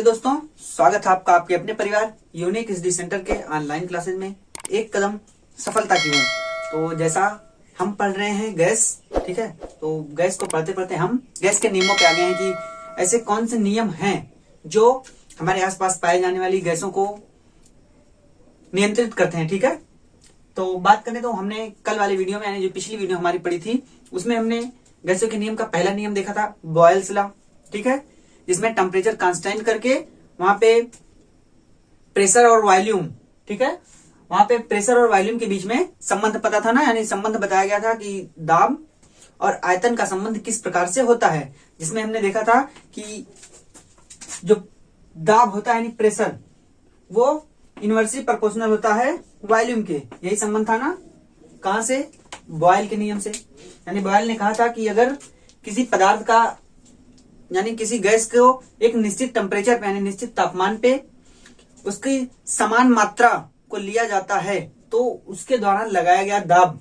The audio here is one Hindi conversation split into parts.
दोस्तों, स्वागत है आपका आपके अपने परिवार यूनिक स्टडी सेंटर के ऑनलाइन क्लासेस में एक कदम सफलता की ओर। तो जैसा हम पढ़ रहे हैं गैस, ठीक है, तो गैस को पढ़ते पढ़ते हम गैस के नियमों पे आ गए हैं कि ऐसे कौन से नियम हैं जो हमारे आसपास पाए जाने वाली गैसों को नियंत्रित करते हैं। ठीक है, तो बात करें तो हमने कल वाली वीडियो में, यानी जो पिछली वीडियो हमारी पड़ी थी, उसमें हमने गैसों के नियम का पहला नियम देखा था, बॉयल्स लॉ। ठीक है, जिसमें टेम्परेचर कांस्टेंट करके वहां पे प्रेशर और वॉल्यूम, ठीक है, वहां पे प्रेशर और वॉल्यूम के बीच में संबंध पता था ना, यानी संबंध बताया गया था कि दाब और आयतन का संबंध किस प्रकार से होता है। जिसमें हमने देखा था कि जो दाब होता है यानी प्रेशर, वो इनवर्सली प्रोपोर्शनल होता है वॉल्यूम के। यही संबंध था ना, कहां से? बॉयल के नियम से। यानी बॉयल ने कहा था कि अगर किसी पदार्थ का, यानी किसी गैस को एक निश्चित टेम्परेचर पे, यानी निश्चित तापमान पे उसकी समान मात्रा को लिया जाता है तो उसके द्वारा लगाया गया दाब,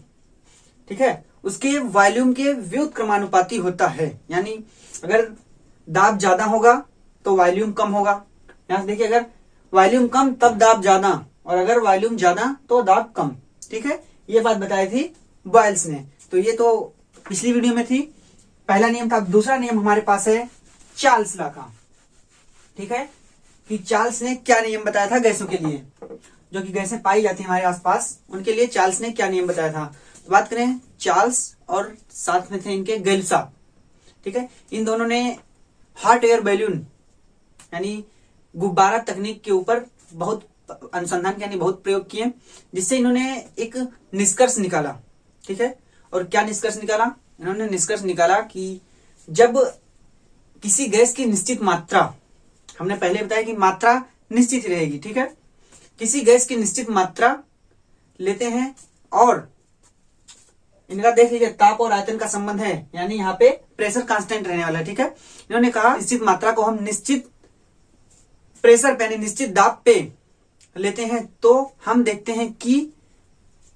ठीक है, उसके वॉल्यूम के व्युत्क्रमानुपाती होता है। यानी अगर दाब ज्यादा होगा तो वॉल्यूम कम होगा। यहां से देखिए, अगर वॉल्यूम कम तब दाब ज्यादा, और अगर वॉल्यूम ज्यादा तो दाब कम। ठीक है, ये बात बताई थी बॉयल्स ने। तो ये तो पिछली वीडियो में थी, पहला नियम था। दूसरा नियम हमारे पास है चार्ल्स लॉ का। ठीक है, कि चार्ल्स ने क्या नियम बताया था गैसों के लिए, जो कि गैसें पाई जाती है हमारे आसपास, उनके लिए चार्ल्स ने क्या नियम बताया था। तो बात करें चार्ल्स और साथ में थे इनके गैल साहब। ठीक है, इन दोनों ने हॉट एयर बैलून यानी गुब्बारा तकनीक के ऊपर बहुत अनुसंधान किया, यानी बहुत प्रयोग किए, जिससे इन्होंने एक निष्कर्ष निकाला। ठीक है, और क्या निष्कर्ष निकाला? इन्होंने निष्कर्ष निकाला कि जब किसी गैस की निश्चित मात्रा, हमने पहले बताया कि मात्रा निश्चित रहेगी, ठीक है, किसी गैस की निश्चित मात्रा लेते हैं और इनका देख लीजिए ताप और आयतन का संबंध है, यानी यहाँ पे प्रेशर कांस्टेंट रहने वाला है। ठीक है, इन्होंने कहा निश्चित मात्रा को हम निश्चित प्रेशर पे, यानी निश्चित दाब पे लेते हैं तो हम देखते हैं कि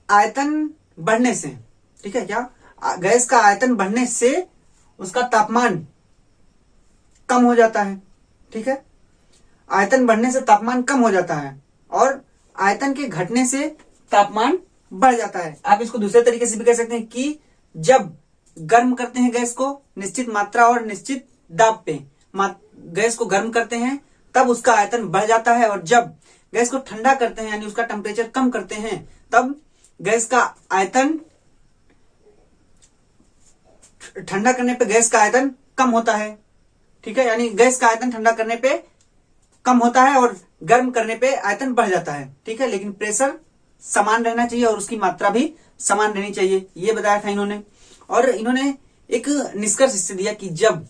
आयतन बढ़ने से, ठीक है, क्या गैस का आयतन बढ़ने से उसका तापमान कम हो जाता है। ठीक है, आयतन बढ़ने से तापमान कम हो जाता है और आयतन के घटने से तापमान बढ़ जाता है। आप इसको दूसरे तरीके से भी कह सकते हैं कि जब गर्म करते हैं गैस को निश्चित मात्रा और निश्चित दाब पे, गैस को गर्म करते हैं तब उसका आयतन बढ़ जाता है, और जब गैस को ठंडा करते हैं यानी उसका टेम्परेचर कम करते हैं तब गैस का आयतन, ठंडा करने पे गैस का आयतन कम होता है। ठीक है, यानी गैस का आयतन ठंडा करने पे कम होता है और गर्म करने पे आयतन बढ़ जाता है। ठीक है, लेकिन प्रेशर समान रहना चाहिए और उसकी मात्रा भी समान रहनी चाहिए, ये बताया था इन्होंने। और इन्होंने एक निष्कर्ष इससे दिया कि जब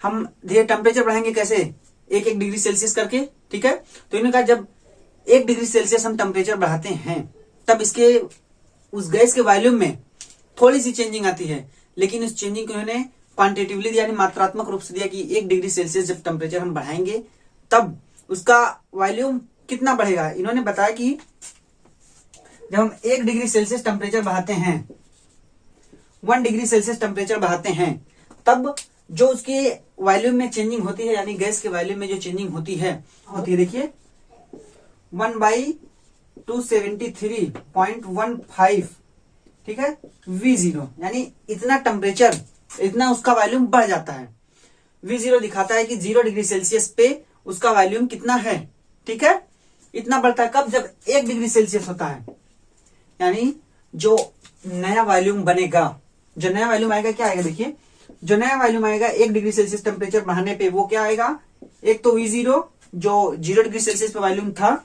हम धीरे टेम्परेचर बढ़ाएंगे, कैसे? 1-1 डिग्री सेल्सियस करके। ठीक है, तो इन्होंने कहा जब 1 डिग्री सेल्सियस हम टेम्परेचर बढ़ाते हैं तब इसके उस गैस के वॉल्यूम में थोड़ी सी चेंजिंग आती है, लेकिन उस चेंजिंग को इन्होंने क्वांटिटेटिवली दिया, यानी मात्रात्मक रूप से दिया कि 1 डिग्री सेल्सियस जब टेम्परेचर हम बढ़ाएंगे तब उसका वॉल्यूम कितना बढ़ेगा। इन्होंने बताया कि जब हम 1 डिग्री सेल्सियस टेम्परेचर बढ़ाते हैं, 1 डिग्री सेल्सियस टेम्परेचर बढ़ाते हैं, तब जो उसकी वॉल्यूम में चेंजिंग होती है, यानी गैस के वॉल्यूम में जो चेंजिंग होती है देखिए 1/273.15, ठीक है, V0, यानी इतना टेम्परेचर, इतना उसका वॉल्यूम बढ़ जाता है। V0 दिखाता है कि 0 डिग्री सेल्सियस पे उसका वॉल्यूम कितना है। ठीक है, इतना बढ़ता है कब? जब 1 डिग्री सेल्सियस होता है, यानी जो नया वॉल्यूम बनेगा, जो नया वॉल्यूम आएगा, क्या आएगा? देखिए, जो नया वॉल्यूम आएगा 1 डिग्री सेल्सियस टेम्परेचर बढ़ाने पे, वो क्या आएगा? एक तो V0 जो 0 डिग्री सेल्सियस पे वॉल्यूम था,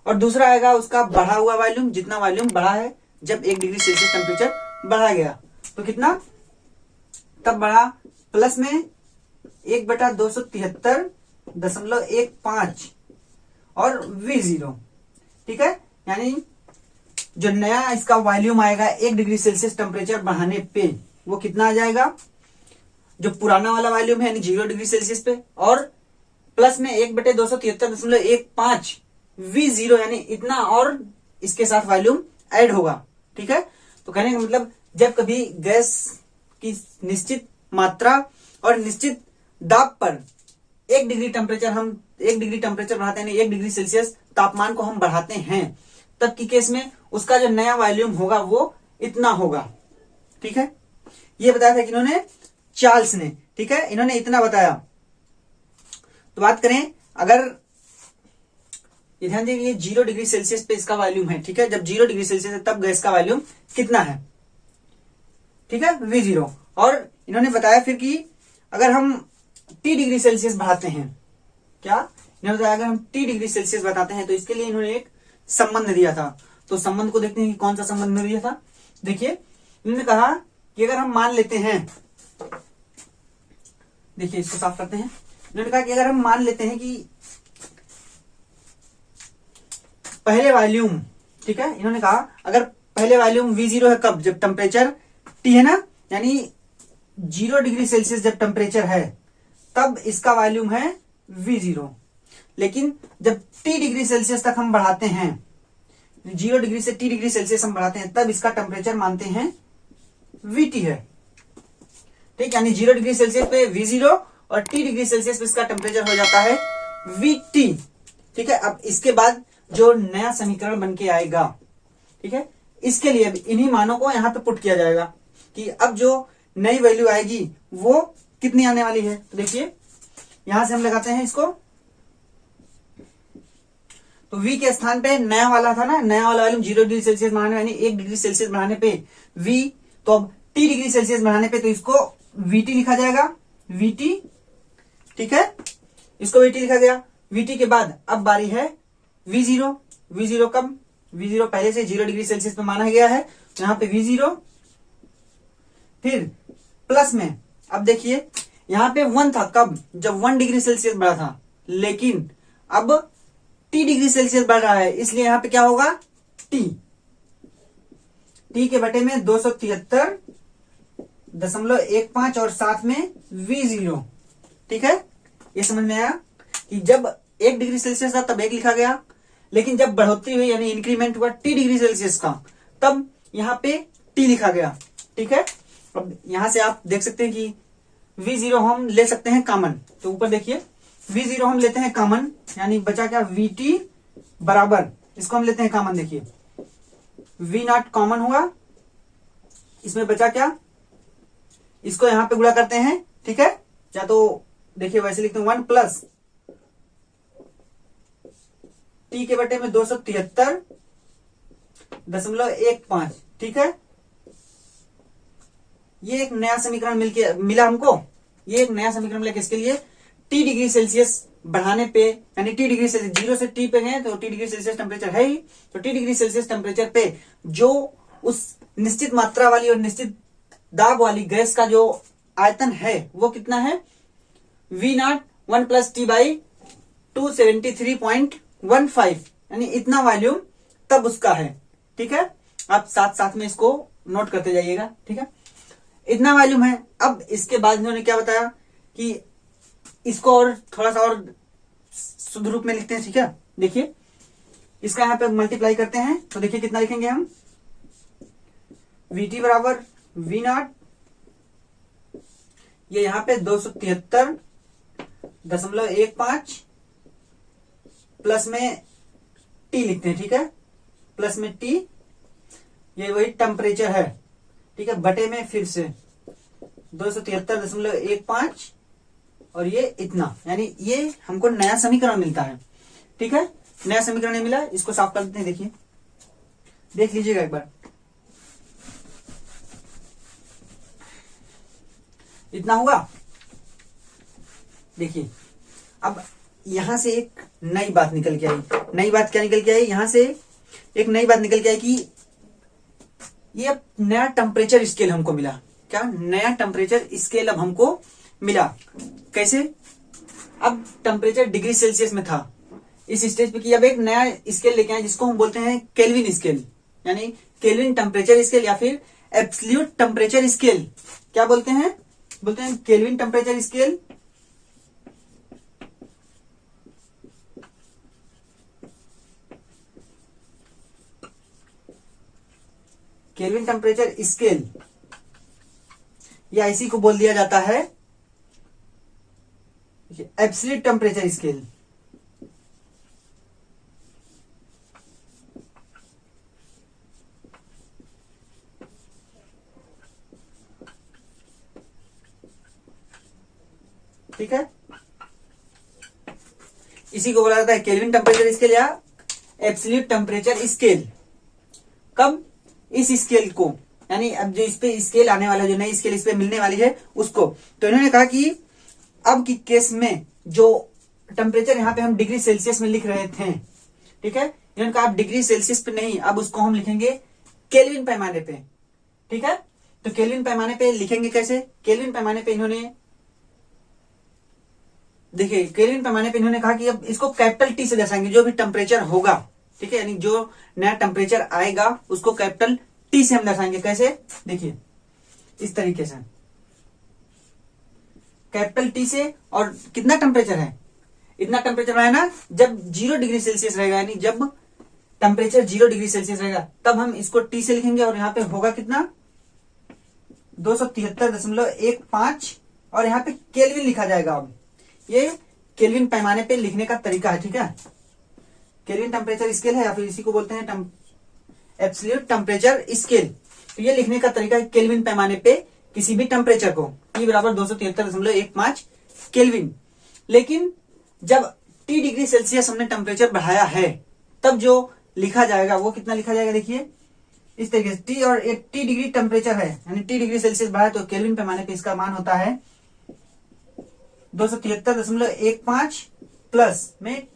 और दूसरा आएगा उसका बढ़ा हुआ वॉल्यूम, जितना वॉल्यूम बढ़ा है जब 1 डिग्री सेल्सियस टेम्परेचर बढ़ा गया, तो कितना तब बढ़ा? प्लस में 1/273.15 और V0। ठीक है, यानी जो नया इसका वॉल्यूम आएगा 1 डिग्री सेल्सियस टेम्परेचर बढ़ाने पे, वो कितना आ जाएगा? जो पुराना वाला वॉल्यूम है यानी 0 डिग्री सेल्सियस पे, और प्लस में 1/273.15 V0, यानी इतना, और इसके साथ वॉल्यूम ऐड होगा। ठीक है, तो कहने का मतलब जब कभी गैस की निश्चित मात्रा और निश्चित दाब पर 1 डिग्री टेम्परेचर बढ़ाते हैं, 1 डिग्री सेल्सियस तापमान को हम बढ़ाते हैं, तब की केस में उसका जो नया वॉल्यूम होगा वो इतना होगा। ठीक है, ये बताया था कि इन्होंने, चार्ल्स ने, ठीक है, इन्होंने इतना बताया। तो बात करें, अगर ये ध्यान देखिए 0 डिग्री सेल्सियस पे इसका वॉल्यूम है, ठीक है, जब 0 डिग्री सेल्सियस है तब गैस का वॉल्यूम कितना है, ठीक है, V0। और इन्होंने बताया फिर कि अगर हम T डिग्री सेल्सियस बढ़ाते हैं, क्या इन्होंने बताया, अगर हम T डिग्री सेल्सियस बताते हैं तो इसके लिए इन्होंने एक संबंध दिया था। तो संबंध को देखते हैं कि कौन सा संबंध दिया था। देखिए, इन्होंने कहा कि अगर हम मान लेते हैं, देखिए इसको साफ करते हैं, इन्होंने कहा कि अगर हम मान लेते हैं कि पहले वॉल्यूम, ठीक है, इन्होंने कहा अगर पहले वॉल्यूम V0 है, कब, जब टेम्परेचर T है ना, यानी 0 डिग्री सेल्सियस जब टेम्परेचर है तब इसका वॉल्यूम है V0। लेकिन जब T डिग्री सेल्सियस तक हम बढ़ाते हैं, 0 डिग्री से T डिग्री सेल्सियस हम बढ़ाते हैं, तब इसका टेम्परेचर मानते हैं VT है। ठीक, यानी 0 डिग्री सेल्सियस पे V0 और T डिग्री सेल्सियस पे इसका टेम्परेचर हो जाता है VT। ठीक है, अब इसके बाद जो नया समीकरण बन के आएगा, ठीक है, इसके लिए इन्हीं मानों को यहां पे पुट किया जाएगा कि अब जो नई वैल्यू आएगी वो कितनी आने वाली है। तो देखिए, यहां से हम लगाते हैं इसको, तो V के स्थान पे नया वाला था ना, नया वाला वॉल्यूम 0 डिग्री सेल्सियस बढ़ाने, यानी 1 डिग्री सेल्सियस बढ़ाने पे V, तो अब T डिग्री सेल्सियस बढ़ाने पे तो इसको VT लिखा जाएगा, VT। ठीक है, इसको VT लिखा गया। VT के बाद अब बारी है V0। V0 कब, V0 पहले से 0 डिग्री सेल्सियस पे माना गया है, तो यहां पे V0, फिर प्लस में, अब देखिए यहां पे 1 था, कब, जब 1 डिग्री सेल्सियस बढ़ा था, लेकिन अब T डिग्री सेल्सियस बढ़ रहा है, इसलिए यहां पे क्या होगा, T के बटे में 273.15 और साथ में V0। ठीक है, ये समझ में आया कि जब 1 डिग्री सेल्सियस था तब 1 लिखा गया, लेकिन जब बढ़ोतरी हुई यानी इंक्रीमेंट हुआ T डिग्री सेल्सियस का, तब यहां पे T लिखा गया। ठीक है, अब यहां से आप देख सकते हैं कि V0 हम ले सकते हैं कॉमन, तो ऊपर देखिए V0 हम लेते हैं कॉमन, यानी बचा क्या, VT बराबर, इसको हम लेते हैं कॉमन, देखिए V0 कॉमन हुआ, इसमें बचा क्या, इसको यहां पे गुणा करते हैं। ठीक है, या तो देखिए वैसे लिखते हैं 1 प्लस T के बटे में 273.15। ठीक है, ये एक नया समीकरण मिला हमको, ये एक नया समीकरण मिला किसके लिए, T डिग्री सेल्सियस बढ़ाने पे, यानी T डिग्री सेल्सियस 0 से T पे गए तो T डिग्री सेल्सियस टेम्परेचर है ही, तो T डिग्री सेल्सियस टेम्परेचर पे जो उस निश्चित मात्रा वाली और निश्चित दाब वाली गैस का जो आयतन है वो कितना है, V0 1 प्लस T बाई 273.15, यानी इतना वॉल्यूम तब उसका है। ठीक है, आप साथ साथ में इसको नोट करते जाइएगा। ठीक है, इतना वॉल्यूम है। अब इसके बाद इन्होंने क्या बताया कि इसको और थोड़ा सा और शुद्ध रूप में लिखते हैं। ठीक है, देखिए इसका यहां पे मल्टीप्लाई करते हैं तो देखिए कितना लिखेंगे हम, VT बराबर V0, ये यहां पे 273.15 प्लस में T लिखते हैं। ठीक है, प्लस में T, ये वही टेम्परेचर है। ठीक है, बटे में फिर से 273.15 और ये इतना, यानी ये हमको नया समीकरण मिलता है। ठीक है, नया समीकरण मिला, इसको साफ कर देते हैं। देखिए, देख लीजिएगा एक बार, इतना होगा। देखिए, अब यहां से एक नई बात निकल के आई। नई बात क्या निकल के आई, यहां से एक नई बात निकल के आई कि ये नया टेम्परेचर स्केल हमको मिला। क्या, नया टेम्परेचर स्केल अब हमको मिला। कैसे, अब टेम्परेचर डिग्री सेल्सियस में था इस स्टेज पे, कि अब एक नया स्केल लेके आए जिसको हम बोलते हैं केल्विन स्केल, यानी केल्विन टेम्परेचर स्केल या फिर एब्सोल्यूट टेम्परेचर स्केल। क्या बोलते हैं, बोलते हैं kelvin temperature scale. Kelvin temperature scale या इसी को बोल दिया जाता है एब्सोल्यूट टेम्परेचर स्केल। ठीक है, इसी को बोला जाता है केल्विन टेम्परेचर स्केल या एब्सोल्यूट टेम्परेचर स्केल। कब? इस स्केल को, यानी अब जो इस पे स्केल आने वाला है, जो नई स्केल इस पे मिलने वाली है उसको। तो इन्होंने कहा कि अब की केस में जो टेम्परेचर यहाँ पे हम डिग्री सेल्सियस में लिख रहे थे, ठीक है, इन्होंने कहा अब डिग्री सेल्सियस पे नहीं, अब उसको हम लिखेंगे केल्विन पैमाने पे। ठीक है, तो केल्विन पैमाने पे लिखेंगे कैसे? केल्विन पैमाने पे इन्होंने देखिए, केल्विन पैमाने पे इन्होंने कहा कि अब इसको कैपिटल टी से दर्शाएंगे, जो भी टेम्परेचर होगा, ठीक है, यानी जो नया टेम्परेचर आएगा उसको कैपिटल टी से हम दर्शाएंगे। कैसे? देखिए इस तरीके से, कैपिटल टी से। और कितना टेम्परेचर है? इतना टेम्परेचर है ना, जब 0 डिग्री सेल्सियस रहेगा, यानी जब टेम्परेचर 0 डिग्री सेल्सियस रहेगा तब हम इसको टी से लिखेंगे। और यहाँ पे होगा कितना? 273.15 और यहाँ पे केल्विन लिखा जाएगा। अब ये केल्विन पैमाने पे लिखने का तरीका है। ठीक है, केल्विन टेम्परेचर स्केल है या फिर इसी को बोलते हैं एब्सोल्यूट टेम्परेचर स्केल। तो ये लिखने का तरीका है केल्विन पैमाने पे किसी भी टेम्परेचर को, T बराबर 273.15 केल्विन। लेकिन जब T डिग्री सेल्सियस हमने टेम्परेचर बढ़ाया है तब जो लिखा जाएगा वो कितना लिखा जाएगा? देखिए इस तरीके से, T और T डिग्री टेम्परेचर है, यानी T डिग्री सेल्सियस बढ़ाया तो केल्विन पैमाने पे इसका मान होता है 273.15 प्लस में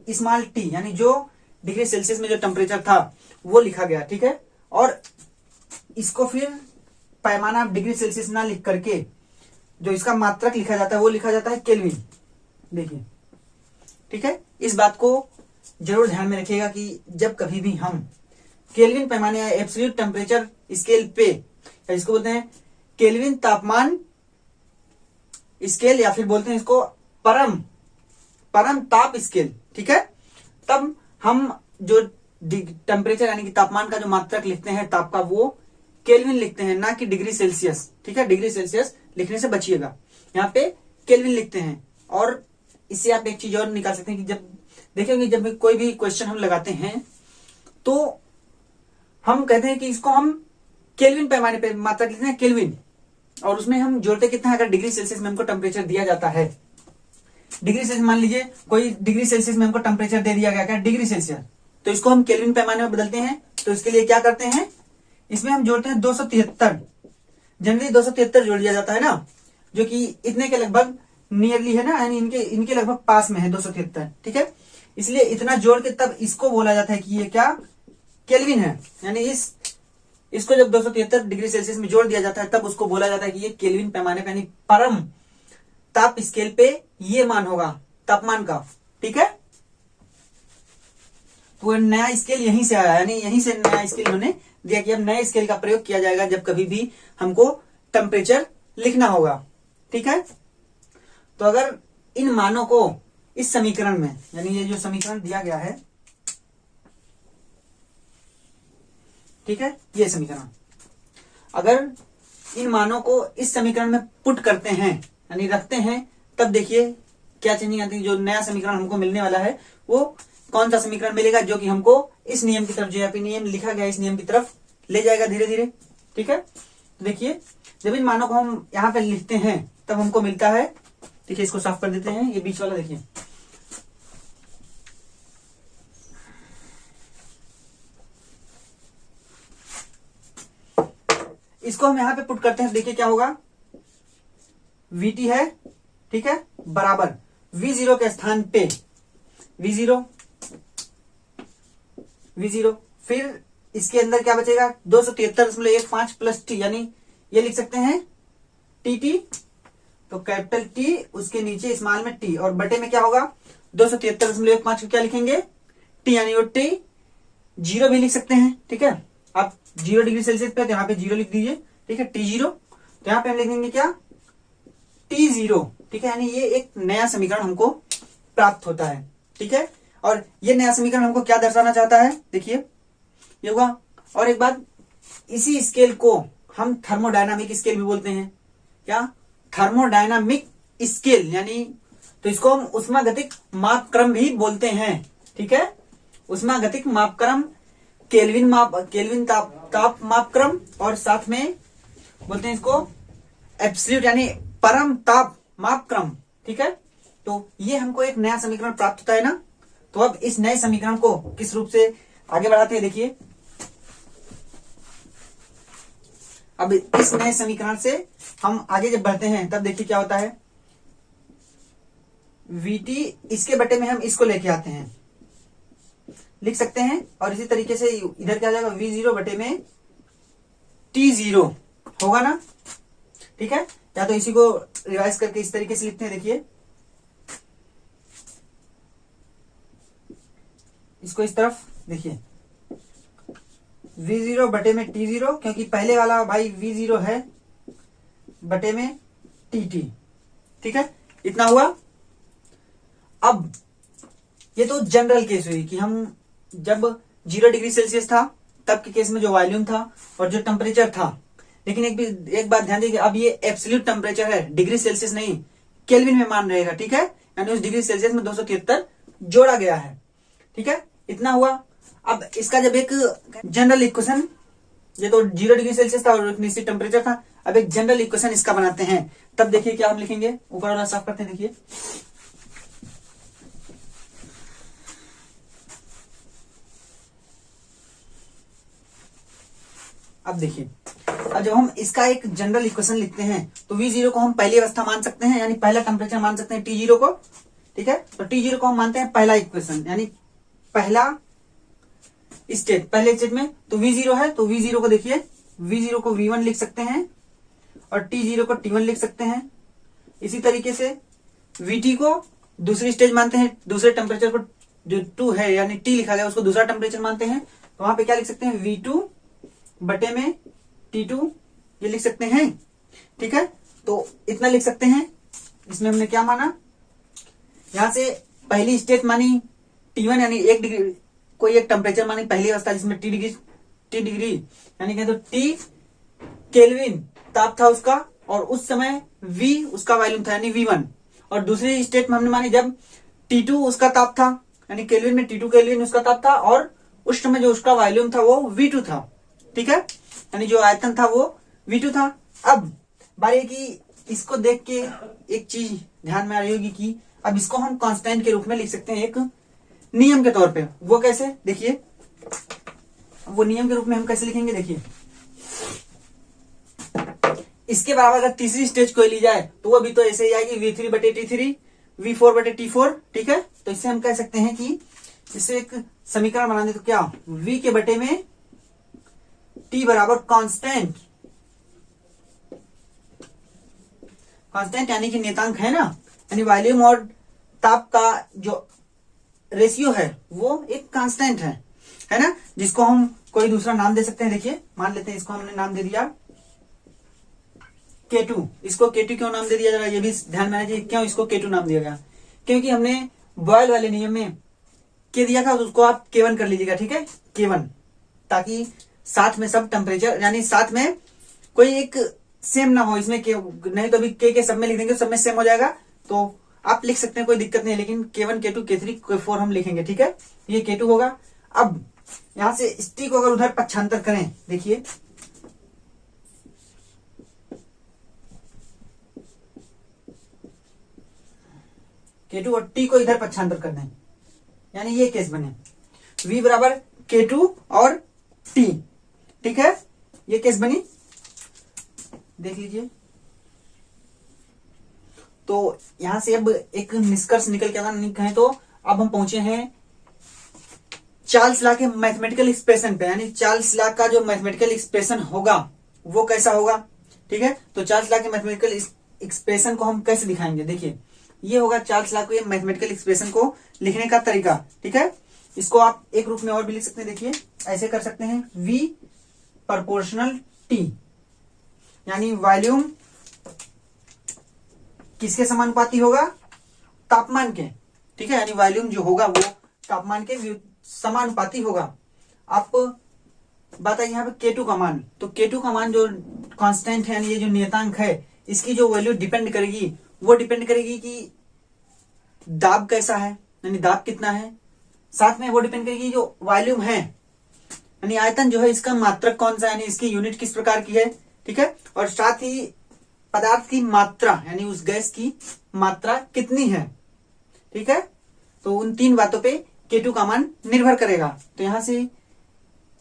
स्मॉल टी, यानी जो डिग्री सेल्सियस में जो टेम्परेचर था वो लिखा गया। ठीक है, और इसको फिर पैमाना डिग्री सेल्सियस ना लिख करके जो इसका मात्रक लिखा जाता है वो लिखा जाता है केल्विन। देखिए, ठीक है, इस बात को जरूर ध्यान में रखिएगा कि जब कभी भी हम केल्विन पैमाने या एब्सोल्यूट टेम्परेचर स्केल पे, या इसको बोलते हैं केल्विन तापमान स्केल, या फिर बोलते हैं इसको परम ताप स्केल, ठीक है, तब हम जो टेम्परेचर यानी कि तापमान का जो मात्रक लिखते हैं ताप का, वो केल्विन लिखते हैं, ना कि डिग्री सेल्सियस। ठीक है, डिग्री सेल्सियस लिखने से बचिएगा, यहाँ पे केल्विन लिखते हैं। और इससे आप एक चीज और निकाल सकते हैं कि जब देखेंगे, जब कोई भी क्वेश्चन हम लगाते हैं तो हम कहते हैं कि इसको हम केल्विन पैमाने पे मात्रक लिखते हैं केल्विन, और उसमें हम जोड़ते कितना है? अगर डिग्री सेल्सियस में हमको टेम्परेचर दिया जाता है, डिग्री सेल्सियस, मान लीजिए कोई डिग्री सेल्सियस में हमको टेम्परेचर दे दिया गया, क्या? डिग्री सेल्सियस, तो इसको हम केल्विन पैमाने में बदलते हैं। तो इसके लिए क्या करते हैं? इसमें हम जोड़ते हैं 273, जनरली 273 जोड़ दिया जाता है ना, जो कि इतने के लगभग नियरली है ना, यानी इनके लगभग पास में है 273। ठीक है, इसलिए इतना जोड़ के तब इसको बोला जाता है कि ये क्या? केल्विन है। यानी इसको जब 273 डिग्री सेल्सियस में जोड़ दिया जाता है तब उसको बोला जाता है कि ये केल्विन पैमाने पे, यानी परम ताप स्केल पे ये मान होगा तापमान का। ठीक है, तो नया स्केल यहीं से आया, यानी यहीं से नया स्केल उन्होंने दिया कि अब नए स्केल का प्रयोग किया जाएगा जब कभी भी हमको टेम्परेचर लिखना होगा। ठीक है, तो अगर इन मानों को इस समीकरण में, यानी ये जो समीकरण दिया गया है, ठीक है, ये समीकरण, अगर इन मानों को इस समीकरण में पुट करते हैं, यानी रखते हैं, तब देखिए क्या चेंजिंग आती है। जो नया समीकरण हमको मिलने वाला है वो कौन सा समीकरण मिलेगा? जो कि हमको इस नियम की तरफ, जो यहाँ पे नियम लिखा गया इस नियम की तरफ ले जाएगा धीरे धीरे। ठीक है, तो देखिए जब इन मानों को हम यहाँ पे लिखते हैं तब हमको मिलता है, देखिए इसको साफ कर देते हैं, ये बीच वाला देखिए, इसको हम यहाँ पे पुट करते हैं। देखिए क्या होगा? VT है, ठीक है, बराबर V0 के स्थान पे V0, फिर इसके अंदर क्या बचेगा? 273.15 प्लस टी, यानी ये लिख सकते हैं TT, तो कैपिटल T, उसके नीचे स्मॉल में T, और बटे में क्या होगा? 273.15 को क्या लिखेंगे? T, यानी वो T 0 भी लिख सकते हैं। ठीक है, आप 0 डिग्री सेल्सियस पे तो यहाँ पे 0 लिख दीजिए। ठीक है, T0, तो यहाँ पे हम लिखेंगे क्या? T0। ठीक है, यानी ये एक नया समीकरण हमको प्राप्त होता है। ठीक है, और ये नया समीकरण हमको क्या दर्शाना चाहता है? देखिए ये होगा। और एक बात, इसी स्केल को हम थर्मोडायनामिक स्केल भी बोलते हैं। क्या? थर्मोडायनामिक स्केल, यानी तो इसको हम ऊष्मागतिक मापक्रम भी बोलते हैं। ठीक है, ऊष्मागतिक मापक्रम, केल्विन ताप मापक्रम, और साथ में बोलते हैं इसको एब्सोल्यूट यानी परम ताप मापक्रम। ठीक है, तो ये हमको एक नया समीकरण प्राप्त होता है ना। तो अब इस नए समीकरण को किस रूप से आगे बढ़ाते हैं, देखिए। अब इस नए समीकरण से हम आगे जब बढ़ते हैं तब देखिए क्या होता है। Vt इसके बटे में हम इसको लेके आते हैं, लिख सकते हैं। और इसी तरीके से इधर क्या आ जाएगा, V0 बटे में T0 होगा ना। ठीक है, या तो इसी को रिवाइज करके इस तरीके से लिखते हैं, देखिए। इसको इस तरफ देखिए, V0 बटे में T0, क्योंकि पहले वाला भाई V0 है, बटे में TT। ठीक है, इतना हुआ। अब ये तो जनरल केस हुई कि हम जब 0 डिग्री सेल्सियस था तब के केस में जो वॉल्यूम था और जो टेम्परेचर था। लेकिन एक बात ध्यान दीजिए, अब ये एब्सोल्यूट टेम्परेचर है, डिग्री सेल्सियस नहीं, केल्विन में मान रहेगा। ठीक है, यानी उस डिग्री सेल्सियस में 273 जोड़ा गया है। ठीक है, इतना हुआ। अब इसका जब एक जनरल इक्वेशन, ये तो 0 डिग्री सेल्सियस था और एक निश्चित टेम्परेचर था, अब एक जनरल इक्वेशन इसका बनाते हैं। तब देखिए क्या हम लिखेंगे, ऊपर वाला साफ करते हैं, देखिए। अब देखिए, अब जब हम इसका एक जनरल इक्वेशन लिखते हैं तो V0 को हम पहली अवस्था मान सकते हैं, यानी पहला टेम्परेचर मान सकते हैं T0 को। ठीक है, तो T0 को हम मानते हैं पहला इक्वेशन, यानी पहला स्टेट, पहले स्टेट में तो V0 है, तो V0 को देखिए, V0 को V1 लिख सकते हैं और T0 को T1 लिख सकते हैं। इसी तरीके से VT को दूसरी स्टेज मानते हैं, दूसरे टेम्परेचर को जो 2 है यानी T लिखा गया उसको दूसरा टेम्परेचर मानते हैं, तो वहां पे क्या लिख सकते हैं, V2 बटे में T2, ये लिख सकते हैं। ठीक है, तो इतना लिख सकते हैं। इसमें हमने क्या माना, यहां से पहली स्टेट मानी T1 यानी 1 डिग्री, कोई एक टेम्परेचर मानी पहली अवस्था जिसमें T डिग्री यानी क्या, तो T केल्विन ताप था उसका, और उस समय V उसका वॉल्यूम था यानी V1। और दूसरी स्टेट में हमने मानी जब T2 उसका ताप था, यानी केल्विन में T2 केल्विन उसका ताप था, और उस समय जो उसका वॉल्यूम था वो V2 था। ठीक है, यानी जो आयतन था वो V2 था। अब बारी की इसको देख के एक चीज ध्यान में आ रही होगी कि अब इसको हम कांस्टेंट के रूप में लिख सकते हैं एक नियम के तौर पे। वो कैसे, देखिए, वो नियम के रूप में हम कैसे लिखेंगे, देखिए। इसके बराबर अगर तीसरी स्टेज को ली जाए तो वो भी तो ऐसे ही आएगी, V3 बटे T3, V4 बटे T4। ठीक है, तो इससे हम कह सकते हैं कि इससे एक समीकरण बना दे तो क्या, V के बटे में T बराबर कांस्टेंट, कांस्टेंट यानी कि नियतांक है ना, यानी वॉल्यूम और ताप का जो रेशियो है वो एक कांस्टेंट है ना, जिसको हम कोई दूसरा नाम दे सकते हैं। देखिए, मान लेते हैं इसको हमने नाम दे दिया K2। इसको K2 क्यों नाम दे दिया, जरा ये भी ध्यान में आना, क्यों इसको K2 नाम दिया गया, क्योंकि हमने बॉयल वाले नियम में K दिया था, तो उसको आप K1 कर लीजिएगा। ठीक है, K1, ताकि साथ में सब टेम्परेचर यानी साथ में कोई एक सेम ना हो इसमें, नहीं तो अभी के सब में लिख देंगे, सब में सेम हो जाएगा। तो आप लिख सकते हैं, कोई दिक्कत नहीं है, लेकिन K1 K2 K3 K4 हम लिखेंगे। ठीक है, ये K2 होगा। अब यहां से इस T को अगर उधर पक्षांतर करें, देखिए, K2 और T को इधर पक्षांतर कर दें, यानी ये केस बने V बराबर K2 और T। ठीक है, ये केस बनी, देख लीजिए। तो यहां से अब एक निष्कर्ष निकल के आना नहीं कहें तो अब हम पहुंचे हैं चार्ल्स लॉ के मैथमेटिकल एक्सप्रेशन पे, यानी चार्ल्स लॉ का जो मैथमेटिकल एक्सप्रेशन होगा वो कैसा होगा। ठीक है, तो चार्ल्स लॉ के मैथमेटिकल एक्सप्रेशन को हम कैसे दिखाएंगे, देखिए, ये होगा चार्ल्स लॉ के मैथमेटिकल एक्सप्रेशन को लिखने का तरीका। ठीक है, इसको आप एक रूप में और भी लिख सकते हैं, देखिए, ऐसे कर सकते हैं, V प्रोपोर्शनल T, यानी वॉल्यूम किसके समानुपाती होगा, तापमान के। ठीक है, यानी वॉल्यूम जो होगा वो तापमान के समानुपाती होगा। आप बात है यहाँ पे K2 का मान, तो K2 का मान जो कांस्टेंट है, यानी ये जो नियतांक है, इसकी जो वैल्यू डिपेंड करेगी, वो डिपेंड करेगी कि दाब कैसा है, यानी दाब कितना है, साथ में वो डिपेंड करेगी जो वॉल्यूम है, यानी आयतन जो है इसका मात्रक कौन सा है, यानी इसकी यूनिट किस प्रकार की है, ठीक है, और साथ ही पदार्थ की मात्रा यानी उस गैस की मात्रा कितनी है, ठीक है। तो उन तीन बातों पे K2 का मान निर्भर करेगा। तो यहां से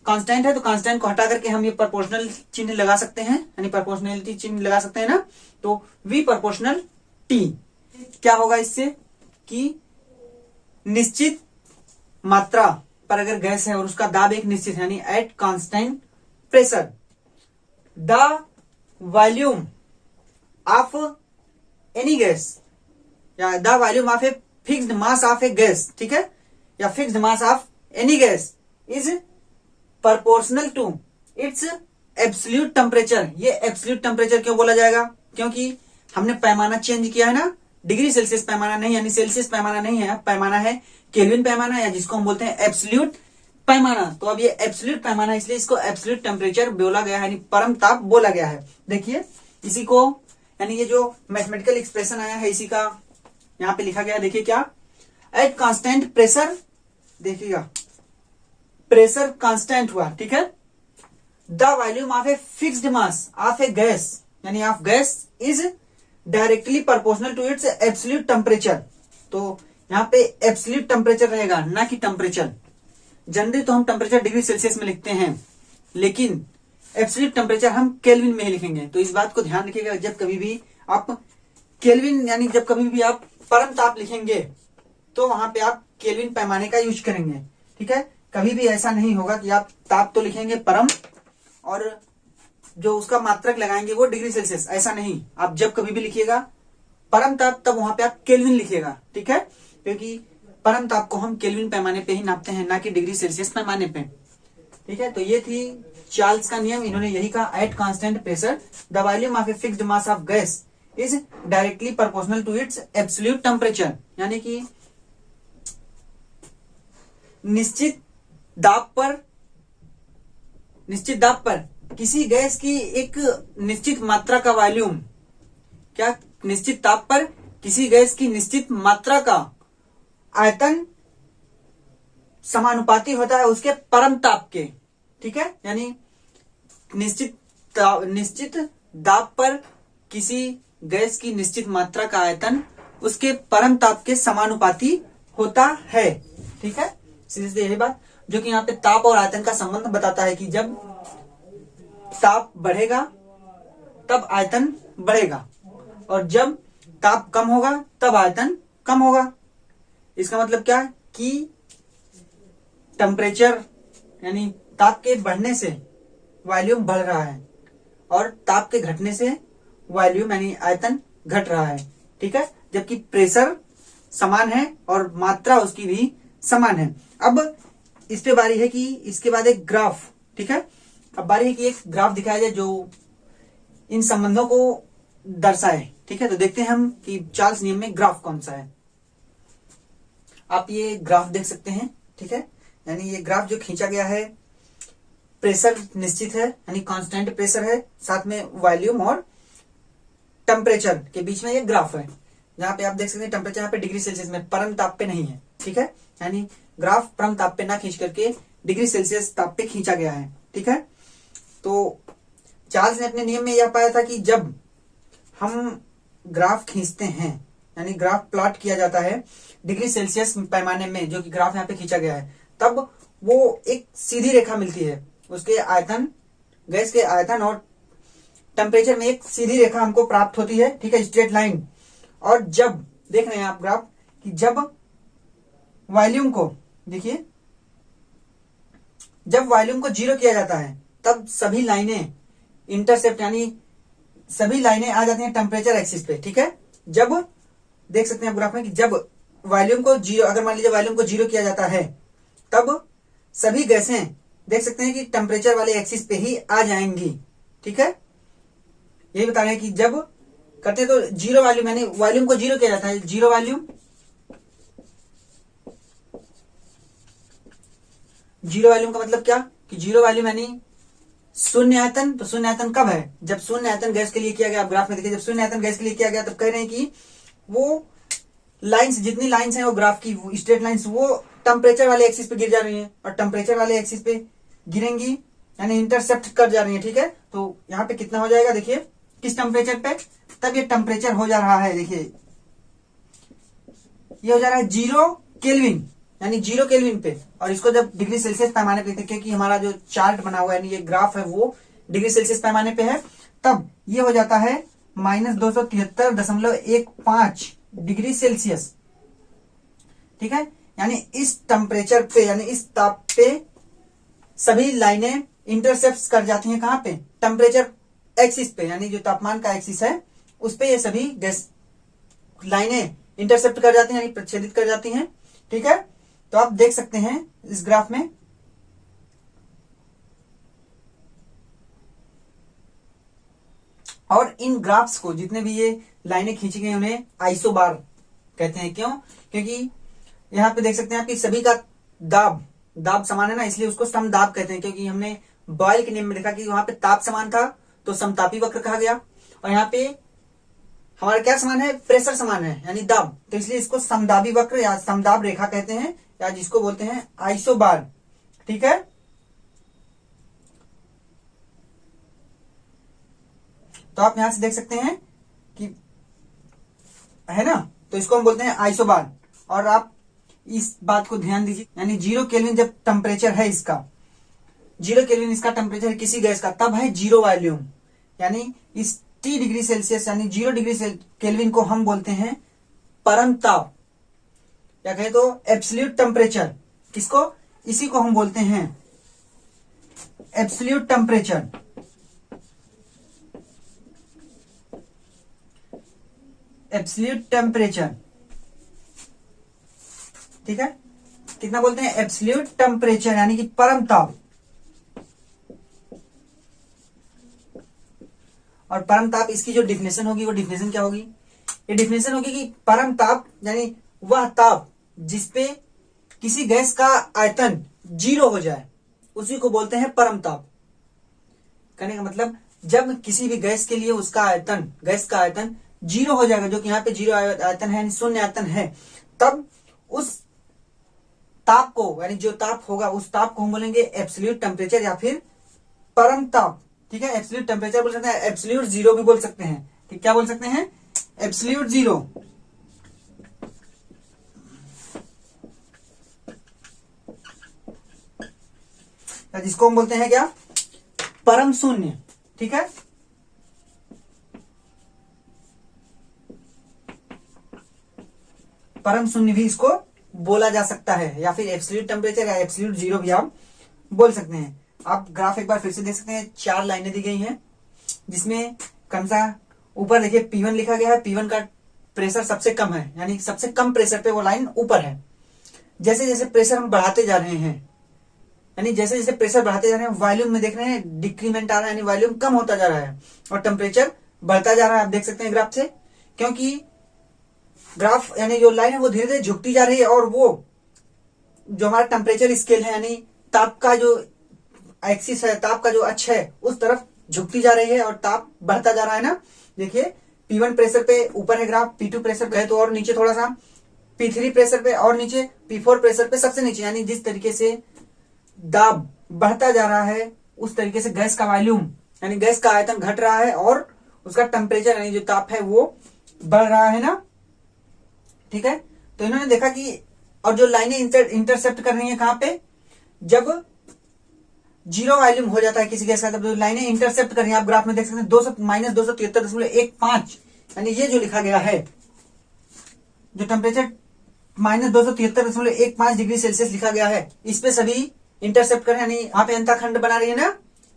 कांस्टेंट है तो कांस्टेंट को हटा करके हम ये प्रोपोर्शनल चिन्ह लगा सकते हैं, यानी प्रोपोर्शनलिटी चिन्ह लगा सकते हैं ना। तो V प्रोपोर्शनल T क्या होगा इससे कि निश्चित मात्रा पर अगर गैस है और उसका दाब एक निश्चित है, यानी at constant pressure the volume of any gas या the volume of a fixed mass of a gas, ठीक है, या fixed mass of any gas is proportional to its absolute temperature. ये एब्सोल्यूट टेम्परेचर क्यों बोला जाएगा, क्योंकि हमने पैमाना चेंज किया है ना, डिग्री सेल्सियस पैमाना नहीं, यानी सेल्सियस पैमाना नहीं है, पैमाना है केल्विन पैमाना, या जिसको हम बोलते हैं एब्सोल्यूट पैमाना। तो अब ये एब्सोल्यूट पैमाना इसलिए इसको एब्सोल्यूट टेम्परेचर बोला गया है, यानी परम ताप बोला गया है। देखिए इसी को, यानी ये जो मैथमेटिकल एक्सप्रेशन आया है इसी का यहां पे लिखा गया, देखिए क्या, एट कांस्टेंट प्रेशर, देखिएगा प्रेशर कांस्टेंट हुआ, ठीक है, the volume of a fixed mass of a gas यानी of gas is directly proportional to its absolute temperature. तो यहाँ पे एब्सोल्यूट टेम्परेचर रहेगा ना कि टेम्परेचर। जनरली तो हम टेम्परेचर डिग्री सेल्सियस में लिखते हैं, लेकिन एब्सोल्यूट टेम्परेचर हम केल्विन में ही लिखेंगे। तो इस बात को ध्यान रखिएगा, जब कभी भी आप केल्विन यानी जब कभी भी आप परम ताप लिखेंगे तो वहां पे आप केल्विन पैमाने का यूज करेंगे, ठीक है। कभी भी ऐसा नहीं होगा कि आप ताप तो लिखेंगे परम और जो उसका मात्रक लगाएंगे वो डिग्री सेल्सियस, ऐसा नहीं। आप जब कभी भी लिखिएगा परम ताप तब वहां पे आप केल्विन लिखिएगा, ठीक है, क्योंकि परम ताप को हम केल्विन पैमाने पे ही नापते हैं, ना कि डिग्री सेल्सियस पैमाने पे, ठीक है। तो ये थी चार्ल्स का नियम, इन्होंने यही कहा, at constant pressure the volume of a fixed mass of gas is directly proportional to its absolute temperature, यानी कि निश्चित दाब पर किसी गैस की एक निश्चित मात्रा का वॉल्यूम, क्या, निश्चित ताप पर किसी गैस की निश्चित मात्रा का आयतन समानुपाती होता है उसके परम ताप के, ठीक है, यानी निश्चित दाब पर किसी गैस की निश्चित मात्रा का आयतन उसके परम ताप के समानुपाती होता है, ठीक है। सीधे यही बात जो कि यहाँ पे ताप और आयतन का संबंध बताता है कि जब ताप बढ़ेगा तब आयतन बढ़ेगा और जब ताप कम होगा तब आयतन कम होगा। इसका मतलब क्या कि टेम्परेचर यानी ताप के बढ़ने से वॉल्यूम बढ़ रहा है और ताप के घटने से वॉल्यूम यानी आयतन घट रहा है, ठीक है, जबकि प्रेशर समान है और मात्रा उसकी भी समान है। अब इस पे बारी है कि इसके बाद एक ग्राफ, ठीक है, अब बारी है कि एक ग्राफ दिखाया जाए जो इन संबंधों को दर्शाए, ठीक है। तो देखते हैं हम कि चार्ल्स नियम में ग्राफ कौन सा है। आप ये ग्राफ देख सकते हैं, ठीक है, यानी ये ग्राफ जो खींचा गया है, प्रेशर निश्चित है यानी कांस्टेंट प्रेशर है, साथ में वॉल्यूम और टेम्परेचर के बीच में ये ग्राफ है, जहां पे आप देख सकते हैं टेम्परेचर यहाँ पे डिग्री सेल्सियस में, परम ताप पे नहीं है, ठीक है, यानी ग्राफ परम ताप पे ना खींच करके डिग्री सेल्सियस ताप पे खींचा गया है, ठीक है। तो चार्ल्स ने अपने नियम में यह पाया था कि जब हम ग्राफ खींचते हैं यानी ग्राफ प्लॉट किया जाता है डिग्री सेल्सियस पैमाने में, जो कि ग्राफ यहाँ पे खींचा गया है, तब वो एक सीधी रेखा मिलती है, उसके आयतन, गैस के आयतन और टेम्परेचर में एक सीधी रेखा हमको प्राप्त होती है, ठीक है, स्ट्रेट लाइन। और जब देख रहे हैं आप ग्राफ कि जब वॉल्यूम को देखिए, जब वॉल्यूम को जीरो किया जाता है तब सभी लाइनें इंटरसेप्ट यानी सभी लाइनें आ जाती हैं टेम्परेचर एक्सिस पे, ठीक है। जब देख सकते हैं ग्राफ में कि जब वॉल्यूम को जीरो, अगर मान लीजिए वॉल्यूम को जीरो किया जाता है तब सभी गैसें देख सकते हैं कि टेम्परेचर वाले एक्सिस पे ही आ जाएंगी, ठीक है। यही बता रहे हैं कि जब करते तो जीरो वॉल्यूम यानी वॉल्यूम को जीरो किया जाता है, जीरो वॉल्यूम, जीरो वॉल्यूम का मतलब क्या कि जीरो वॉल्यूम यानी शून्य आयतन। तो शून्य आयतन कब है, जब शून्य आयतन गैस के लिए किया गया। आप ग्राफ में देखिए, जब शून्य आयतन गैस के लिए किया गया तब कह रहे हैं कि वो लाइंस, जितनी लाइंस हैं वो ग्राफ की स्ट्रेट लाइंस, वो टेम्परेचर वाले एक्सिस पे गिर जा रही हैं और टेम्परेचर वाले एक्सिस पे गिरेंगी, यानी इंटरसेप्ट कर जा रही है। ठीक है, तो यहाँ पे कितना हो जाएगा देखिए, किस टेम्परेचर पे, तब ये टेम्परेचर हो जा रहा है, देखिए ये हो जा रहा है 0 केल्विन, यानी 0 केल्विन पे। और इसको जब डिग्री सेल्सियस पैमाने पे, क्योंकि हमारा जो चार्ट बना हुआ है, यानी ये ग्राफ है वो डिग्री सेल्सियस पैमाने पे है, तब ये हो जाता है -273.15 डिग्री सेल्सियस। ठीक है, यानी इस टेम्परेचर पे, यानी इस ताप पे सभी लाइनें इंटरसेप्ट कर जाती हैं। कहां पे, टेम्परेचर एक्सिस पे, यानी जो तापमान का एक्सिस है उस पे ये सभी गैस लाइनें इंटरसेप्ट कर जाती हैं, यानी प्रच्छेदित कर जाती हैं। ठीक है, तो आप देख सकते हैं इस ग्राफ में, और इन ग्राफ्स को जितने भी ये लाइनें खींची गई उन्हें आइसोबार कहते हैं। क्यों, क्योंकि यहाँ पे देख सकते हैं आपकी सभी का दाब समान है ना, इसलिए उसको समदाब कहते हैं। क्योंकि हमने बॉयल के नियम में देखा कि वहां पे ताप समान था तो समतापी वक्र कहा गया, और यहाँ पे हमारा क्या समान है, प्रेशर समान है यानी दाब, तो इसलिए इसको समदाबी वक्र या समदाब रेखा कहते हैं, या जिसको बोलते हैं आइसोबार। ठीक है, तो आप यहां से देख सकते हैं कि है ना, तो इसको हम बोलते हैं आइसोबार। और आप इस बात को ध्यान दीजिए, यानी 0 केल्विन जब टेम्परेचर है इसका, 0 केल्विन इसका टेम्परेचर किसी गैस का, तब है 0 वॉल्यूम, यानी इस T डिग्री सेल्सियस यानी 0 डिग्री केल्विन को हम बोलते हैं परम ताप, या कहे तो एब्सोल्यूट टेम्परेचर। किसको, इसी को हम बोलते हैं एब्सोल्यूट टेम्परेचर। एब्सोल्यूट टेम्परेचर, ठीक है, कितना बोलते हैं, एब्सोल्यूट टेम्परेचर, यानी कि परम ताप। और परम ताप, इसकी जो डिफिनेशन होगी वो डिफिनेशन क्या होगी, ये डिफिनेशन होगी कि परम ताप यानी वह ताप जिसपे किसी गैस का आयतन 0 हो जाए, उसी को बोलते हैं परम ताप। कहने का मतलब, जब किसी भी गैस के लिए उसका आयतन, गैस का आयतन 0 हो जाएगा, जो कि यहाँ पे 0 आयतन है यानी शून्य आयतन है, तब उस ताप को, यानी जो ताप होगा उस ताप को हम बोलेंगे एब्सोल्यूट टेम्परेचर या फिर परम ताप। ठीक है, एब्सोल्यूट टेम्परेचर बोल सकते हैं, एब्सोल्यूट 0 भी बोल सकते हैं। ठीक, क्या बोल सकते हैं, एब्सोल्यूट 0, जिसको हम बोलते हैं क्या, परम शून्य। ठीक है, परम शून्य भी इसको बोला जा सकता है, या फिर एब्सोल्यूट टेम्परेचर या एब्सोल्यूट 0 भी आप बोल सकते हैं। आप ग्राफ एक बार फिर से देख सकते हैं, 4 लाइनें दी गई हैं, जिसमें कौन सा, ऊपर देखिए P1 लिखा गया है, P1 का प्रेशर सबसे कम है, यानी सबसे कम प्रेशर पे वो लाइन ऊपर है। जैसे जैसे प्रेशर हम बढ़ाते जा रहे हैं, यानी जैसे जैसे प्रेशर बढ़ाते जा रहे हैं, वॉल्यूम में देख रहे हैं डिक्रीमेंट आ रहा है, यानी वॉल्यूम कम होता जा रहा है और टेम्परेचर बढ़ता जा रहा है। आप देख सकते हैं ग्राफ से, क्योंकि ग्राफ यानी जो लाइन है वो धीरे धीरे झुकती जा रही है, और वो जो हमारा टेम्परेचर स्केल है, यानी ताप का जो एक्सिस है, ताप का जो अक्ष है, उस तरफ झुकती जा रही है और ताप बढ़ता जा रहा है ना। देखिए P1 प्रेशर पे ऊपर है ग्राफ, P2 प्रेशर पे है तो और नीचे थोड़ा सा, P3 प्रेशर पे और नीचे, P4 प्रेशर पे सबसे नीचे। यानी जिस तरीके से दाब बढ़ता जा रहा है, उस तरीके से गैस का वॉल्यूम यानी गैस का आयतन घट रहा है, और उसका टेम्परेचर यानी जो ताप है वो बढ़ रहा है ना। ठीक है, तो इन्होंने देखा कि, और जो लाइनें इंटरसेप्ट कर रही हैं कहां पे, जब 0 वॉल्यूम हो जाता है किसी गैस का, तब जो लाइनें इंटरसेप्ट कर रही हैं, आप ग्राफ में देख सकते हैं, -273.15, यानी ये जो लिखा गया है, जो टेम्परेचर -273.15 डिग्री सेल्सियस लिखा गया है, इस पे सभी इंटरसेप्ट कर, यानी यहाँ पे अंतःखंड बना रही है ना।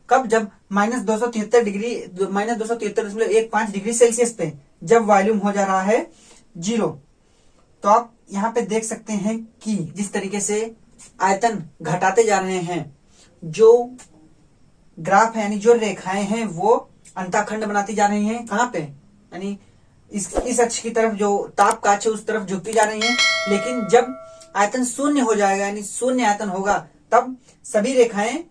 कब, जब -273 डिग्री, -273.15 डिग्री सेल्सियस पे जब वॉल्यूम हो जा रहा है 0, तो आप यहाँ पे देख सकते हैं कि जिस तरीके से आयतन घटाते जा रहे हैं, जो ग्राफ है यानी जो रेखाएं हैं वो अंतःखंड बनाती जा रही हैं। कहां पे, यानी इस अक्ष की तरफ, जो ताप का अक्ष उस तरफ झुकती जा रही हैं। लेकिन जब आयतन शून्य हो जाएगा, यानी शून्य आयतन होगा, तब सभी रेखाएं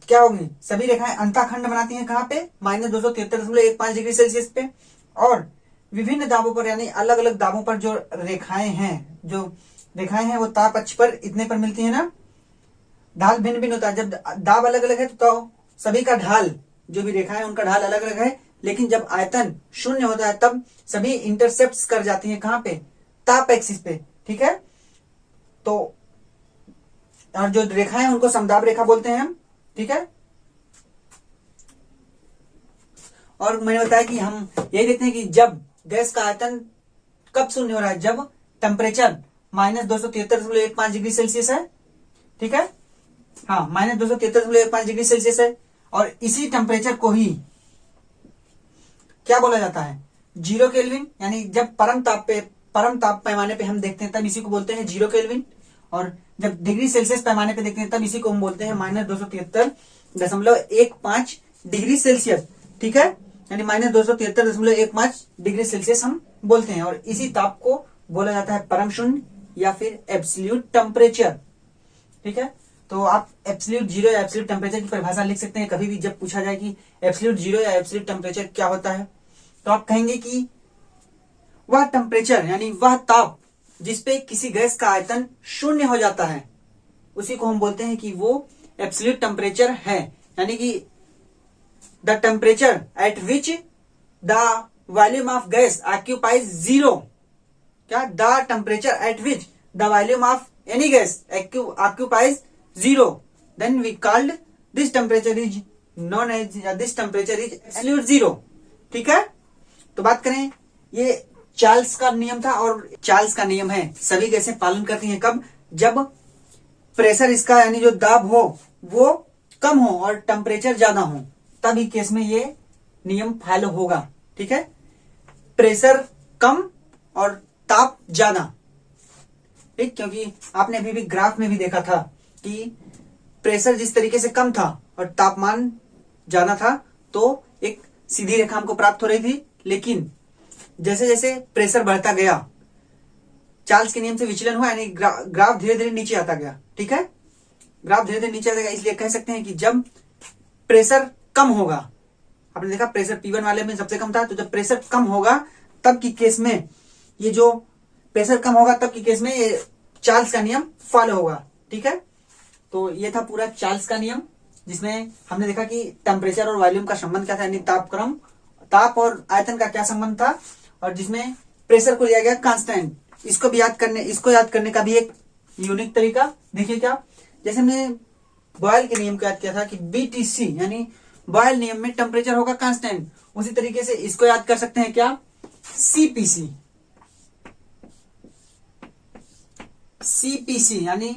क्या होंगी, सभी रेखाएं अंतःखंड बनाती हैं। कहां पे, -273.15 डिग्री सेल्सियस पे, और विभिन्न दाबों पर यानी अलग अलग दाबों पर जो रेखाएं हैं वो ताप अक्ष पर इतने पर मिलती है ना। ढाल भिन्न भिन्न होता है, जब दाब अलग अलग है तो सभी का ढाल, जो भी रेखा है उनका ढाल अलग अलग है, लेकिन जब आयतन शून्य होता है तब सभी इंटरसेप्ट कर जाती हैं कहां पे, ताप एक्सिस पे, ठीक है। तो और जो रेखा है उनको समदाब रेखा बोलते हैं हम, ठीक है। और मैंने बताया कि हम यही देखते हैं कि जब गैस का आयतन कब शून्य हो रहा है, जब टेम्परेचर -273.15 डिग्री सेल्सियस है, ठीक है। हाँ, -273.15 डिग्री सेल्सियस है। और इसी टेम्परेचर को ही क्या बोला जाता है, 0 केल्विन, यानी जब परम ताप पैमाने पे हम देखते हैं तब इसी को बोलते हैं 0 केल्विन। और जब डिग्री सेल्सियस पैमाने पे देखते हैं तब इसी को हम बोलते हैं -273.15 डिग्री सेल्सियस, ठीक है। यानी -273.15 डिग्री सेल्सियस हम बोलते हैं। और इसी ताप को बोला जाता है परम शून्य या फिर एब्सोल्यूट टेम्परेचर, ठीक है। तो आप एब्सोल्यूट जीरो या एब्सोल्यूट टेम्परेचर की परिभाषा लिख सकते हैं। कभी भी जब पूछा जाए कि एब्सोल्यूट जीरो या एब्सोल्यूट टेम्परेचर क्या होता है, तो आप कहेंगे कि वह टेम्परेचर यानी वह ताप जिसपे किसी गैस का आयतन शून्य हो जाता है, उसी को हम बोलते हैं कि वो एब्सोल्यूट टेम्परेचर है। यानी कि the temperature at which the volume of gas occupies zero, क्या, the temperature at which the volume of any gas occupies zero, then we called this temperature is known as this temperature is absolute zero, ठीक है। तो बात करें, ये चार्ल्स का नियम था और चार्ल्स का नियम है, सभी गैसें पालन करती हैं कब, जब प्रेशर इसका यानी जो दाब हो वो कम हो और टेम्परेचर ज्यादा हो, तभी केस में ये नियम फॉलो होगा, ठीक है। प्रेशर कम और ताप ज्यादा, ठीक, क्योंकि आपने अभी भी ग्राफ में भी देखा था कि प्रेशर जिस तरीके से कम था और तापमान ज्यादा था तो एक सीधी रेखा हमको प्राप्त हो रही थी। लेकिन जैसे जैसे प्रेशर बढ़ता गया, चार्ल्स के नियम से विचलन हुआ, यानी ग्राफ धीरे धीरे नीचे आता गया, ठीक है। ग्राफ धीरे धीरे नीचे आता गया, इसलिए कह सकते हैं कि जब प्रेशर कम होगा, आपने देखा प्रेशर P1 वाले में सबसे कम था, तो जब प्रेशर कम होगा तब की केस में ये जो प्रेशर कम होगा तब की केस में ये चार्ल्स का नियम फॉलो होगा, ठीक है। तो ये था पूरा चार्ल्स का नियम, जिसमें हमने देखा कि टेम्परेचर और वॉल्यूम का संबंध क्या था, यानी ताप और आयतन का क्या संबंध था, और जिसमें प्रेशर को लिया गया कांस्टेंट। इसको याद करने का भी एक यूनिक तरीका देखिए क्या, जैसे हमने बॉयल के नियम को याद किया था कि BTC यानी बॉयल नियम में टेम्परेचर होगा कांस्टेंट, उसी तरीके से इसको याद कर सकते हैं क्या, CPC यानी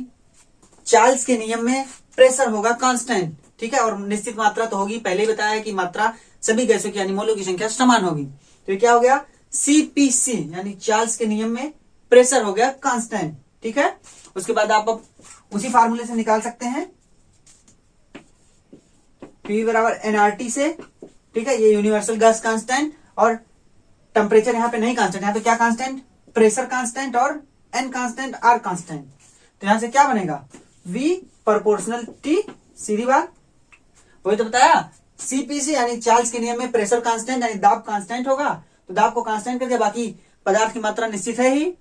चार्ल्स के नियम में प्रेशर होगा कांस्टेंट, ठीक है। और निश्चित मात्रा तो होगी, पहले ही बताया है कि मात्रा सभी गैसों की यानी मोलों की संख्या समान होगी, तो ये क्या हो गया, CPC यानी चार्ल्स के नियम में प्रेशर हो गया कांस्टेंट, ठीक है। उसके बाद आप अब उसी फार्मूले से निकाल सकते हैं P बराबर nRT से, ठीक है। ये यूनिवर्सल गैस कांस्टेंट, और टेम्परेचर यहाँ पे नहीं कांस्टेंट, यहाँ पे क्या कांस्टेंट, प्रेशर कांस्टेंट और N कांस्टेंट, R कांस्टेंट। तो यहां से क्या बनेगा, V प्रोपोर्शनल T, सीधी बात, वही तो बताया। CPC यानी चार्ल्स के नियम में प्रेशर कांस्टेंट यानी दाब कांस्टेंट होगा, तो दाब को कांस्टेंट करके बाकी पदार्थ की मात्रा निश्चित है ही,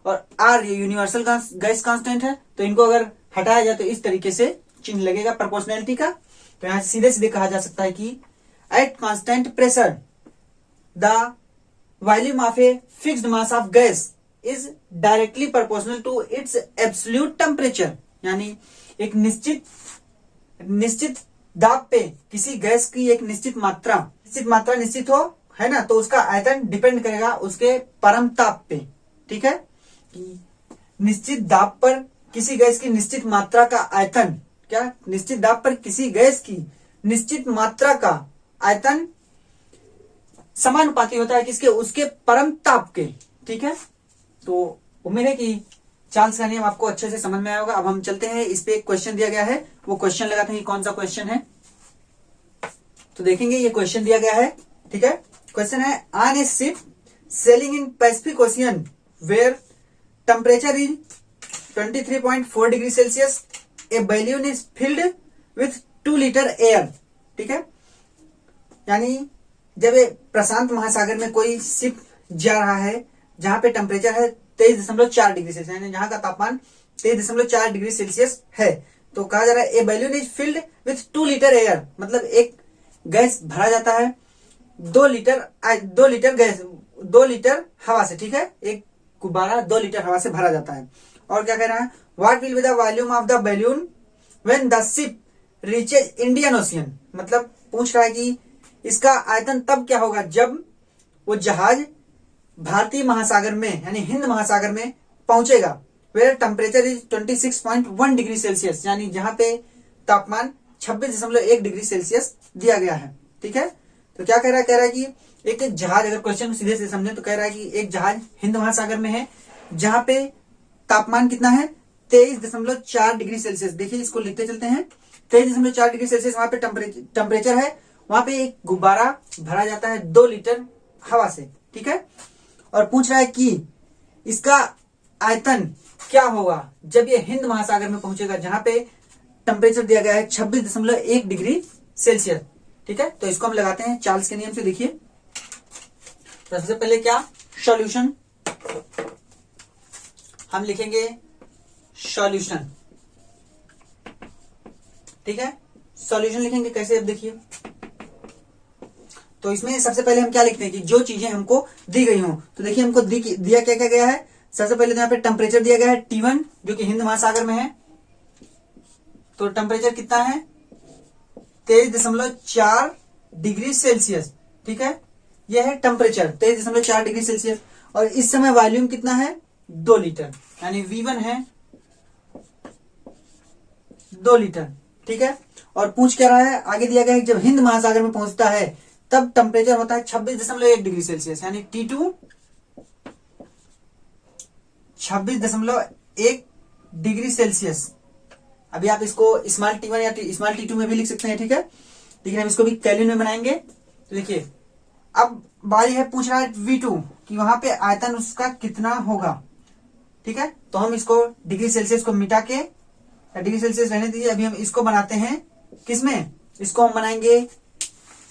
और R ये यूनिवर्सल गैस कांस्टेंट है, तो इनको अगर हटाया जाए तो इस तरीके से चिन्ह लगेगा प्रोपोर्शनैलिटी का। तो यहां सीधे सीधे कहा जा सकता है कि at constant pressure the volume of a fixed mass of gas is directly proportional to its absolute temperature, यानी एक निश्चित दाब पे किसी गैस की एक निश्चित मात्रा निश्चित हो, है ना, तो उसका आयतन डिपेंड करेगा उसके परम ताप पे, ठीक है। निश्चित दाब पर किसी गैस की निश्चित मात्रा का आयतन, क्या, निश्चित दाब पर किसी गैस की निश्चित मात्रा का आयतन समानुपाती होता है किसके, उसके परम ताप के, ठीक है। तो उम्मीद है कि चार्ल्स का नियम आपको अच्छे से समझ में आया होगा। अब हम चलते हैं, इस पे एक क्वेश्चन दिया गया है, वो क्वेश्चन लगाते हैं कि कौन सा क्वेश्चन है। तो देखेंगे, ये क्वेश्चन दिया गया है, ठीक है। क्वेश्चन है, on a ship sailing in Pacific Ocean where temperature is 23.4 degree Celsius, a balloon is filled with 2 litre air, ठीक है। यानी जब प्रशांत महासागर में कोई शिप जा रहा है जहां पे टेम्परेचर है 23.4 डिग्री सेल्सियस, यानी जहां का तापमान 23.4 डिग्री सेल्सियस है। तो कहा जा रहा है a balloon is filled with 2 litre air, मतलब एक गैस भरा जाता है 2 लीटर हवा से, ठीक है, एक गुब्बारा 2 लीटर हवा से भरा जाता है। और क्या कह रहा है, what will be the volume of the balloon when the ship reaches Indian ocean, मतलब पूछ रहा है कि इसका आयतन तब क्या होगा जब वो जहाज भारतीय महासागर में यानी हिंद महासागर में पहुंचेगा। Where temperature is 26.1 degree celsius, यानी जहां पे तापमान 26.1 डिग्री सेल्सियस दिया गया है, ठीक है। तो क्या कह रहा है, कह रहा है कि एक जहाज, अगर क्वेश्चन को सीधे से समझे तो कह रहा है कि एक जहाज हिंद महासागर में है जहां पे तापमान कितना है 23.4 डिग्री सेल्सियस। देखिए इसको लिखते चलते हैं, 23.4 डिग्री सेल्सियस वहां पे टेम्परेचर है। वहां पे एक गुब्बारा भरा जाता है 2 लीटर हवा से, ठीक है। और पूछ रहा है कि इसका आयतन क्या होगा जब ये हिंद महासागर में पहुंचेगा जहां पे टेम्परेचर दिया गया है 26.1 डिग्री सेल्सियस, ठीक है। तो इसको हम लगाते हैं चार्ल्स के नियम से। देखिए तो सबसे पहले क्या, सॉल्यूशन, हम लिखेंगे सॉल्यूशन, ठीक है। सॉल्यूशन लिखेंगे कैसे, अब देखिए तो इसमें सबसे पहले हम क्या लिखते हैं कि जो चीजें हमको दी गई हों। तो देखिए हमको दिया क्या क्या गया है, सबसे पहले तो यहाँ पे टेम्परेचर दिया गया है T1 जो कि हिंद महासागर में है। तो टेम्परेचर कितना है 23.4 डिग्री सेल्सियस, ठीक है। यह है टेम्परेचर 23.4 डिग्री सेल्सियस। और इस समय वॉल्यूम कितना है 2 लीटर, यानी V1 है 2 लीटर, ठीक है। और पूछ क्या रहा है, आगे दिया गया है जब हिंद महासागर में पहुंचता है तब टेम्परेचर होता है 26.1 डिग्री सेल्सियस, यानी T2 26.1 डिग्री सेल्सियस। अभी आप इसको स्मॉल T1 या स्मॉल T2 में भी लिख सकते हैं, ठीक है। लेकिन हम इसको भी केल्विन में बनाएंगे। तो देखिए अब बारी है, पूछ रहा है V2 कि वहां पे आयतन उसका कितना होगा, ठीक है। तो हम इसको डिग्री सेल्सियस को मिटा के, डिग्री सेल्सियस रहने दीजिए, अभी हम इसको बनाते हैं किसमें, इसको हम बनाएंगे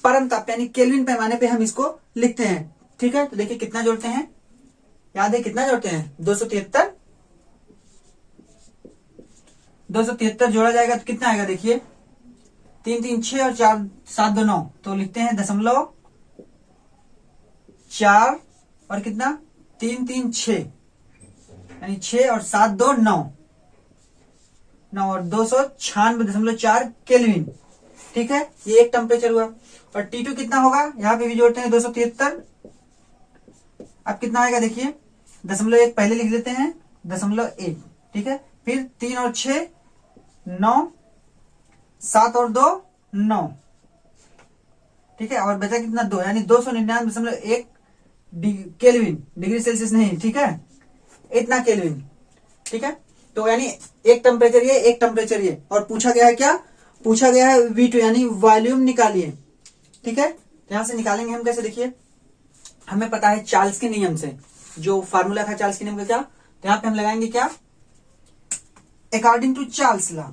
परम ताप यानी केल्विन पैमाने पे हम इसको लिखते हैं, ठीक है। तो देखिए कितना जोड़ते हैं, याद है कितना जोड़ते हैं 273 जोड़ा जाएगा तो कितना आएगा, देखिए 3 3 6 और 4 7 2 9। तो लिखते हैं 0.4 और कितना 3 3 6, यानी 6 और 7 2 9 9 और 296.4 केल्विन, ठीक है। ये एक टेम्परेचर हुआ। और T2 कितना होगा, यहां पे भी जोड़ते हैं 273। अब कितना आएगा देखिए 0.1 पहले लिख लेते हैं 0.1, ठीक है। फिर 3 और 6 9, 7 और 2 9, ठीक है। और बचा कितना 2, यानी 299.1 केल्विन, डिग्री सेल्सियस नहीं, ठीक है, इतना केल्विन, ठीक है। तो यानी एक टेम्परेचर ये, एक टेम्परेचर ये। और पूछा गया है क्या, पूछा गया है V2 यानी वॉल्यूम निकालिए, ठीक है। तो यहां से निकालेंगे हम कैसे, देखिए हमें पता है चार्ल्स के नियम से, जो फार्मूला था चार्ल्स के नियम का क्या, तो यहां पे हम लगाएंगे क्या, according to Charles law,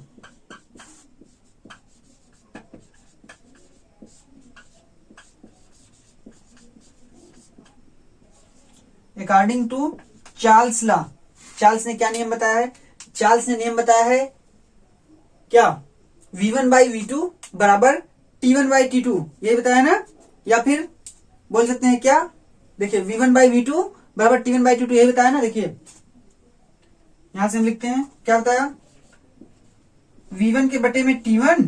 according to Charles law. Charles ने क्या नियम बताया है, चार्ल्स ने नियम बताया है क्या, V1/V2 बराबर T1/T2, यही बताया ना। या फिर बोल सकते हैं क्या, देखिए V1/V2 बराबर T1/T2, यही बताया ना। देखिए यहां से हम लिखते हैं क्या बताया, V1 के बटे में T1,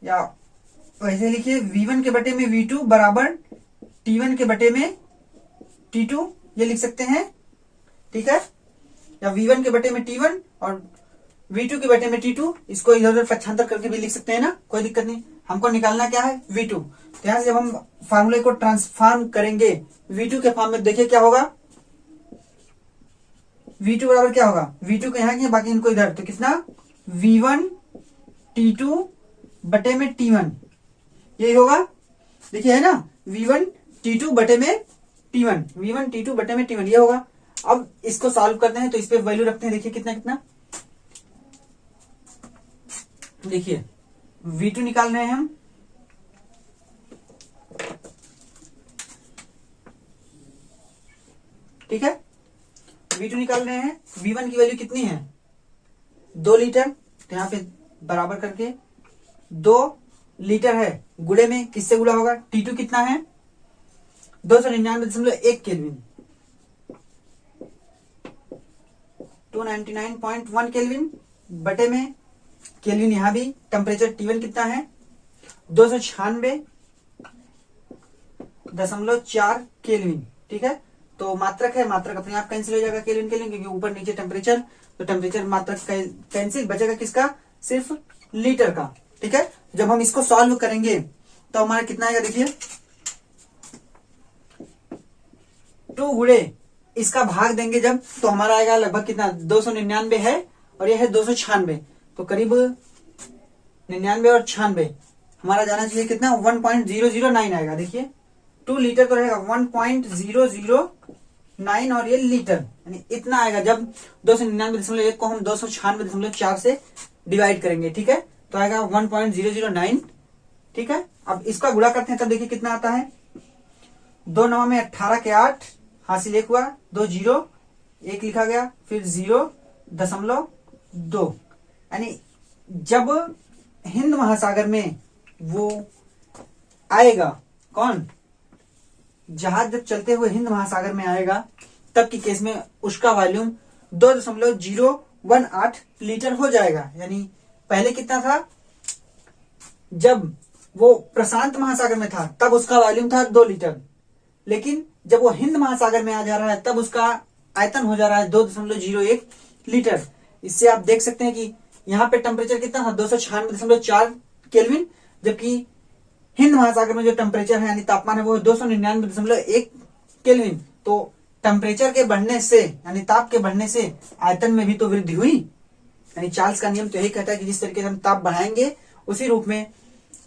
या वैसे लिखिए V1 के बटे में V2 बराबर T1 के बटे में T2, ये लिख सकते हैं, ठीक है। या V1 के बटे में T1 और V2 के बटे में T2, इसको इधर उधर पक्षांतर करके भी लिख सकते हैं ना, कोई दिक्कत नहीं। हमको निकालना क्या है V2। तो यहां से जब हम फार्मूले को ट्रांसफॉर्म करेंगे V2 के फॉर्म में, देखिए क्या होगा, V2 बराबर क्या होगा, V2 को यहां किया बाकी इनको इधर, तो कितना V1 T2 बटे में T1, यही होगा। देखिए है ना, V1 T2 बटे में T1, V1 T2 बटे में T1, ये होगा। अब इसको सॉल्व करते हैं तो इस पे वैल्यू रखते हैं, देखिए कितना कितना, देखिए V2 निकाल रहे हैं हम, ठीक है। V2 निकाल रहे हैं, V1 की वैल्यू कितनी है 2 लीटर, तो यहाँ पे बराबर करके 2 लीटर है, गुणे में किससे गुणा होगा, T2 कितना है 299.1 केल्विन, 299.1 केल्विन बटे में केल्विन, यहां भी टेम्परेचर T1 कितना है 296.4 केल्विन, ठीक है। तो मात्रक है, मात्रक अपने आप कैंसिल हो जाएगा केल्विन केल्विन, क्योंकि ऊपर नीचे टेम्परेचर, तो टेम्परेचर मात्रक कैंसिल, बचेगा किसका, सिर्फ लीटर का, ठीक है। जब हम इसको सॉल्व करेंगे तो हमारा कितना आएगा, देखिए 2 गुणे इसका भाग देंगे जब, तो हमारा आएगा लगभग कितना 299 है और यह है 296, तो करीब 99 और 96 हमारा जाना चाहिए कितना 1.009 आएगा। देखिए 2 लीटर तो रहेगा 1.009 और ये लीटर यानी इतना आएगा जब 299.1 को हम 296.4 से डिवाइड करेंगे, ठीक है, तो आएगा 1.009, ठीक है। अब इसका गुणा करते हैं तब देखिए कितना आता है, 2 9 में 18 के 8, हासिल 1 हुआ, 2 0 1 लिखा गया, फिर 0.2, यानी जब हिंद महासागर में वो आएगा, कौन, जहाज जब चलते हुए हिंद महासागर में आएगा तब की केस में उसका वॉल्यूम 2.018 लीटर हो जाएगा। यानी पहले कितना था, जब वो प्रशांत महासागर में था तब उसका वॉल्यूम था 2 लीटर, लेकिन जब वो हिंद महासागर में आ जा रहा है तब उसका आयतन हो जा रहा है 2.01 लीटर। इससे आप देख सकते हैं कि यहाँ पे टेम्परेचर कितना था 296.4 केल्विन, जबकि हिंद महासागर में जो टेम्परेचर है यानी तापमान है वो 299.1 केल्विन। तो टेम्परेचर के बढ़ने से यानी ताप के बढ़ने से आयतन में भी तो वृद्धि हुई, यानी चार्ल्स का नियम तो यही कहता है कि जिस तरीके से हम ताप बढ़ाएंगे उसी रूप में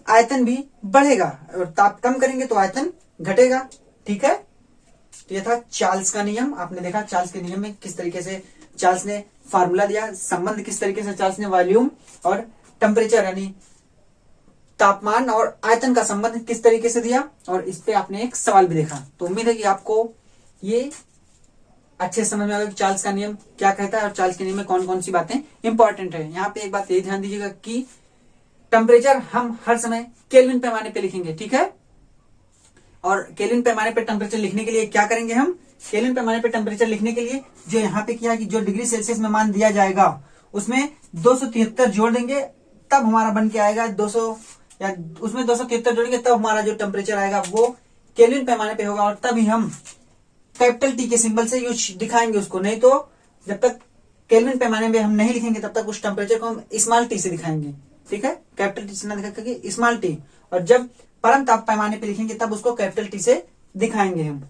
आयतन भी बढ़ेगा, और ताप कम करेंगे तो आयतन घटेगा, ठीक है। तो यह था चार्ल्स का नियम। आपने देखा चार्ल्स के नियम में किस तरीके से चार्ल्स ने फार्मूला दिया, संबंध किस तरीके से चार्ल्स ने वॉल्यूम और टेम्परेचर यानी तापमान और आयतन का संबंध किस तरीके से दिया, और इस पे आपने एक सवाल भी देखा। तो उम्मीद है कि आपको ये अच्छे समझ में आएगा चार्ल्स का नियम क्या कहता है और चार्ल्स के नियम में कौन कौन सी बातें इंपॉर्टेंट है। यहाँ पे एक बात ये ध्यान दीजिएगा कि टेम्परेचर हम हर समय केल्विन पैमाने पे लिखेंगे, ठीक है। और केल्विन पैमाने पे टेम्परेचर लिखने के लिए क्या करेंगे, हम केल्विन पैमाने पे टेम्परेचर लिखने के लिए जो यहाँ पे किया कि जो डिग्री सेल्सियस में मान दिया जाएगा उसमें 273 जोड़ देंगे, तब हमारा बन के आएगा 200, या उसमें 273 जोड़ेंगे तब हमारा जो टेम्परेचर आएगा वो केल्विन पैमाने पे होगा, और तभी हम कैपिटल टी के सिंबल से यूज दिखाएंगे उसको। नहीं तो जब तक केल्विन पैमाने में हम नहीं लिखेंगे तब तक उस टेम्परेचर को हम स्मॉल टी से दिखाएंगे, ठीक है, कैपिटल टी से ना दिखा करके स्मॉल टी, और जब परम ताप पैमाने पे लिखेंगे तब उसको कैपिटल टी से दिखाएंगे हम,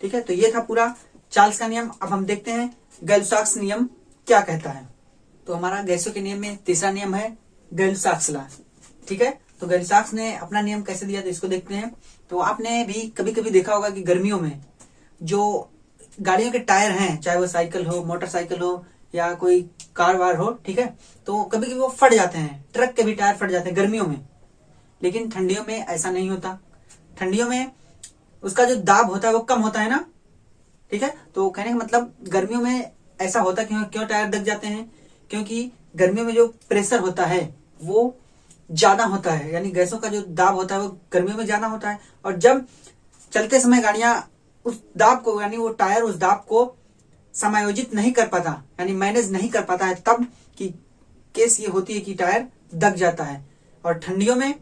ठीक है। तो ये था पूरा चार्ल्स का नियम। अब हम देखते हैं गैल-लुसाक्स नियम क्या कहता है। तो हमारा गैसों के नियम में तीसरा नियम है गैल-लुसाक्स लॉ, ठीक है। तो गैल-लुसाक्स ने अपना नियम कैसे दिया तो इसको देखते हैं। तो आपने भी कभी कभी देखा होगा कि गर्मियों में जो गाड़ियों के टायर हैं, चाहे वो साइकिल हो, मोटरसाइकिल हो या कोई कार वार हो, ठीक है, तो कभी कभी वो फट जाते हैं, ट्रक के भी टायर फट जाते हैं गर्मियों में। लेकिन ठंडियों में ऐसा नहीं होता, ठंडियों में उसका जो दाब होता है वो कम होता है ना, ठीक है। तो कहने का मतलब गर्मियों में ऐसा होता क्यों टायर दब जाते हैं, क्योंकि गर्मियों में जो प्रेशर होता है वो ज्यादा होता है, यानी गैसों का जो दाब होता है वो गर्मियों में ज्यादा होता है, और जब चलते समय गाड़ियां उस दाब को यानी वो टायर उस दाब को समायोजित नहीं कर पाता यानी मैनेज नहीं कर पाता है, तब की केस ये होती है कि टायर दब जाता है। और ठंडियों में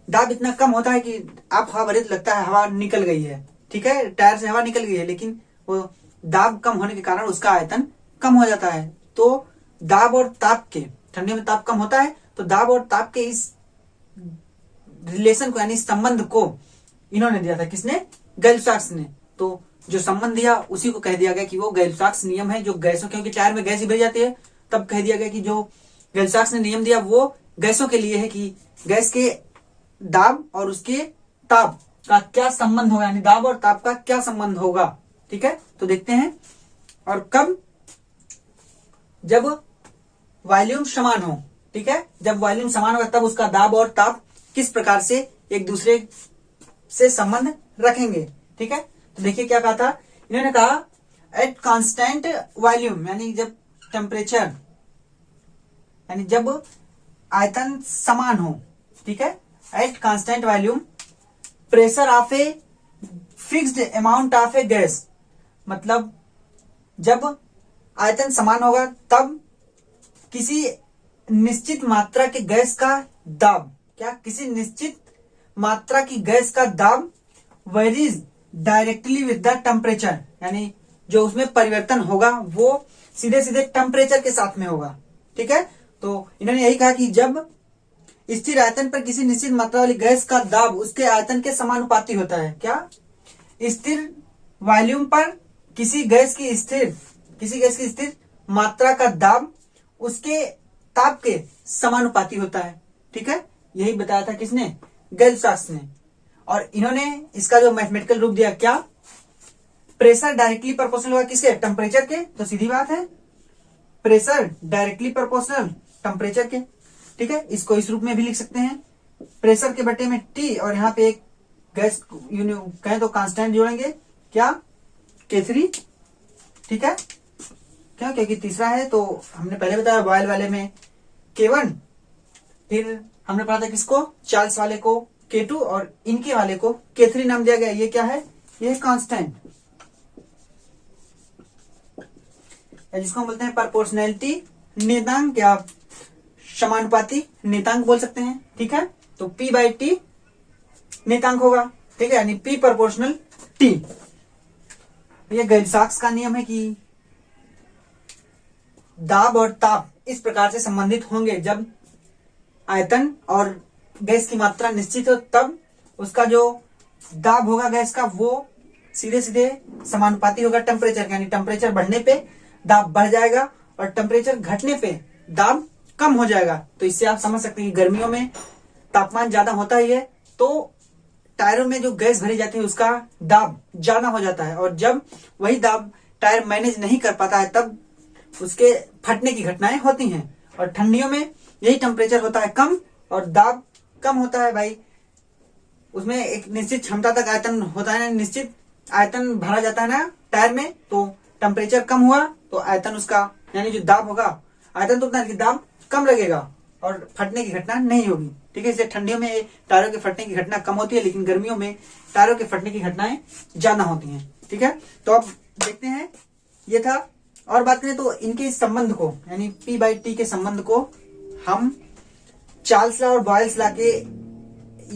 दाब इतना कम होता है कि आप हवा भरे तो लगता है हवा निकल गई है, ठीक है, टायर से हवा निकल गई है, लेकिन वो दाब कम होने के कारण उसका आयतन कम हो जाता है। तो दाब और ताप के, ठंडियों में ताप कम होता है तो दाब और ताप के इस रिलेशन को यानी संबंध को इन्होंने दिया था, किसने, गैल-लुसाक्स ने। तो जो संबंध दिया उसी को कह दिया गया कि वो गैल-लुसाक्स नियम है, जो गैसों, क्योंकि टायर में गैस ही भर जाती है, तब कह दिया गया कि जो गैल-लुसाक्स ने नियम दिया वो गैसों के लिए है कि गैस के दाब और उसके ताप का क्या संबंध होगा, यानी दाब और ताप का क्या संबंध होगा, ठीक है। तो देखते हैं, और कब, जब वॉल्यूम समान हो, ठीक है, जब वॉल्यूम समान होगा तब उसका दाब और ताप किस प्रकार से एक दूसरे से संबंध रखेंगे, ठीक है। तो देखिए क्या कहा था इन्होंने, कहा एट कांस्टेंट वॉल्यूम, यानी जब टेम्परेचर, यानी जब आयतन समान हो, ठीक है, at constant volume pressure of a fixed amount of a gas, मतलब जब आयतन समान होगा तब किसी निश्चित मात्रा के गैस का दाब, क्या, किसी निश्चित मात्रा की गैस का दाब varies directly with the temperature, यानी जो उसमें परिवर्तन होगा वो सीधे सीधे टेम्परेचर के साथ में होगा, ठीक है। तो इन्होंने यही कहा कि जब स्थिर आयतन पर किसी निश्चित मात्रा वाली गैस का दाब उसके आयतन के समानुपाती होता है, क्या, स्थिर वॉल्यूम पर किसी गैस की स्थिर मात्रा का दाब उसके ताप के समानुपाती होता है, ठीक है। यही बताया था किसने, गेल-साक्स ने। और इन्होंने इसका जो मैथमेटिकल रूप दिया, क्या, प्रेशर डायरेक्टली प्रोपोर्शनल होगा किसके, टेम्परेचर के, तो सीधी बात है प्रेशर डायरेक्टली प्रोपोर्शनल टेम्परेचर के, ठीक है। इसको इस रूप में भी लिख सकते हैं, प्रेशर के बटे में टी, और यहाँ पे एक गैस कहें तो कांस्टेंट जोड़ेंगे, क्या, K3, ठीक है। क्यों, क्योंकि तीसरा है, तो हमने पहले बताया बॉयल वाले में K1, फिर हमने पढ़ा था किसको, चार्ल्स वाले को K2, और इनके वाले को K3 नाम दिया गया। ये क्या है, ये कांस्टेंट, जिसको हम बोलते हैं प्रोपोर्शनैलिटी नियतांक, या समानुपाती नियतांक बोल सकते हैं, ठीक है। तो P/T नियतांक होगा, ठीक है, यानी P प्रोपोर्शनल T। ये गेल-साक्स का नियम है कि दाब और ताप इस प्रकार से संबंधित होंगे, जब आयतन और गैस की मात्रा निश्चित हो तब उसका जो दाब होगा गैस का वो सीधे सीधे समानुपाती होगा टेम्परेचर, यानी टेम्परेचर बढ़ने पे दाब बढ़ जाएगा और टेम्परेचर घटने पे दाब कम हो जाएगा। तो इससे आप समझ सकते हैं कि गर्मियों में तापमान ज्यादा होता ही है तो टायरों में जो गैस भरी जाती है उसका दाब ज्यादा हो जाता है, और जब वही दाब टायर मैनेज नहीं कर पाता है तब उसके फटने की घटनाएं होती हैं। और ठंडियों में यही टेम्परेचर होता है कम और दाब कम होता है भाई, उसमें एक निश्चित क्षमता तक आयतन होता है ना, निश्चित आयतन भरा जाता है ना टायर में, तो टेम्परेचर कम हुआ तो आयतन उसका यानी जो दाब होगा, आयतन तो उतना कि दाब कम लगेगा और फटने की घटना नहीं होगी, ठीक है। इसलिए ठंडियों में टायरों के फटने की घटना कम होती है, लेकिन गर्मियों में टायरों के फटने की घटनाएं ज्यादा होती हैं, ठीक है। तो अब देखते हैं, ये था। और बात करें तो इनके इस संबंध को, यानी P/T के संबंध को हम चार्ल्स लॉ और बॉयल्स लॉ के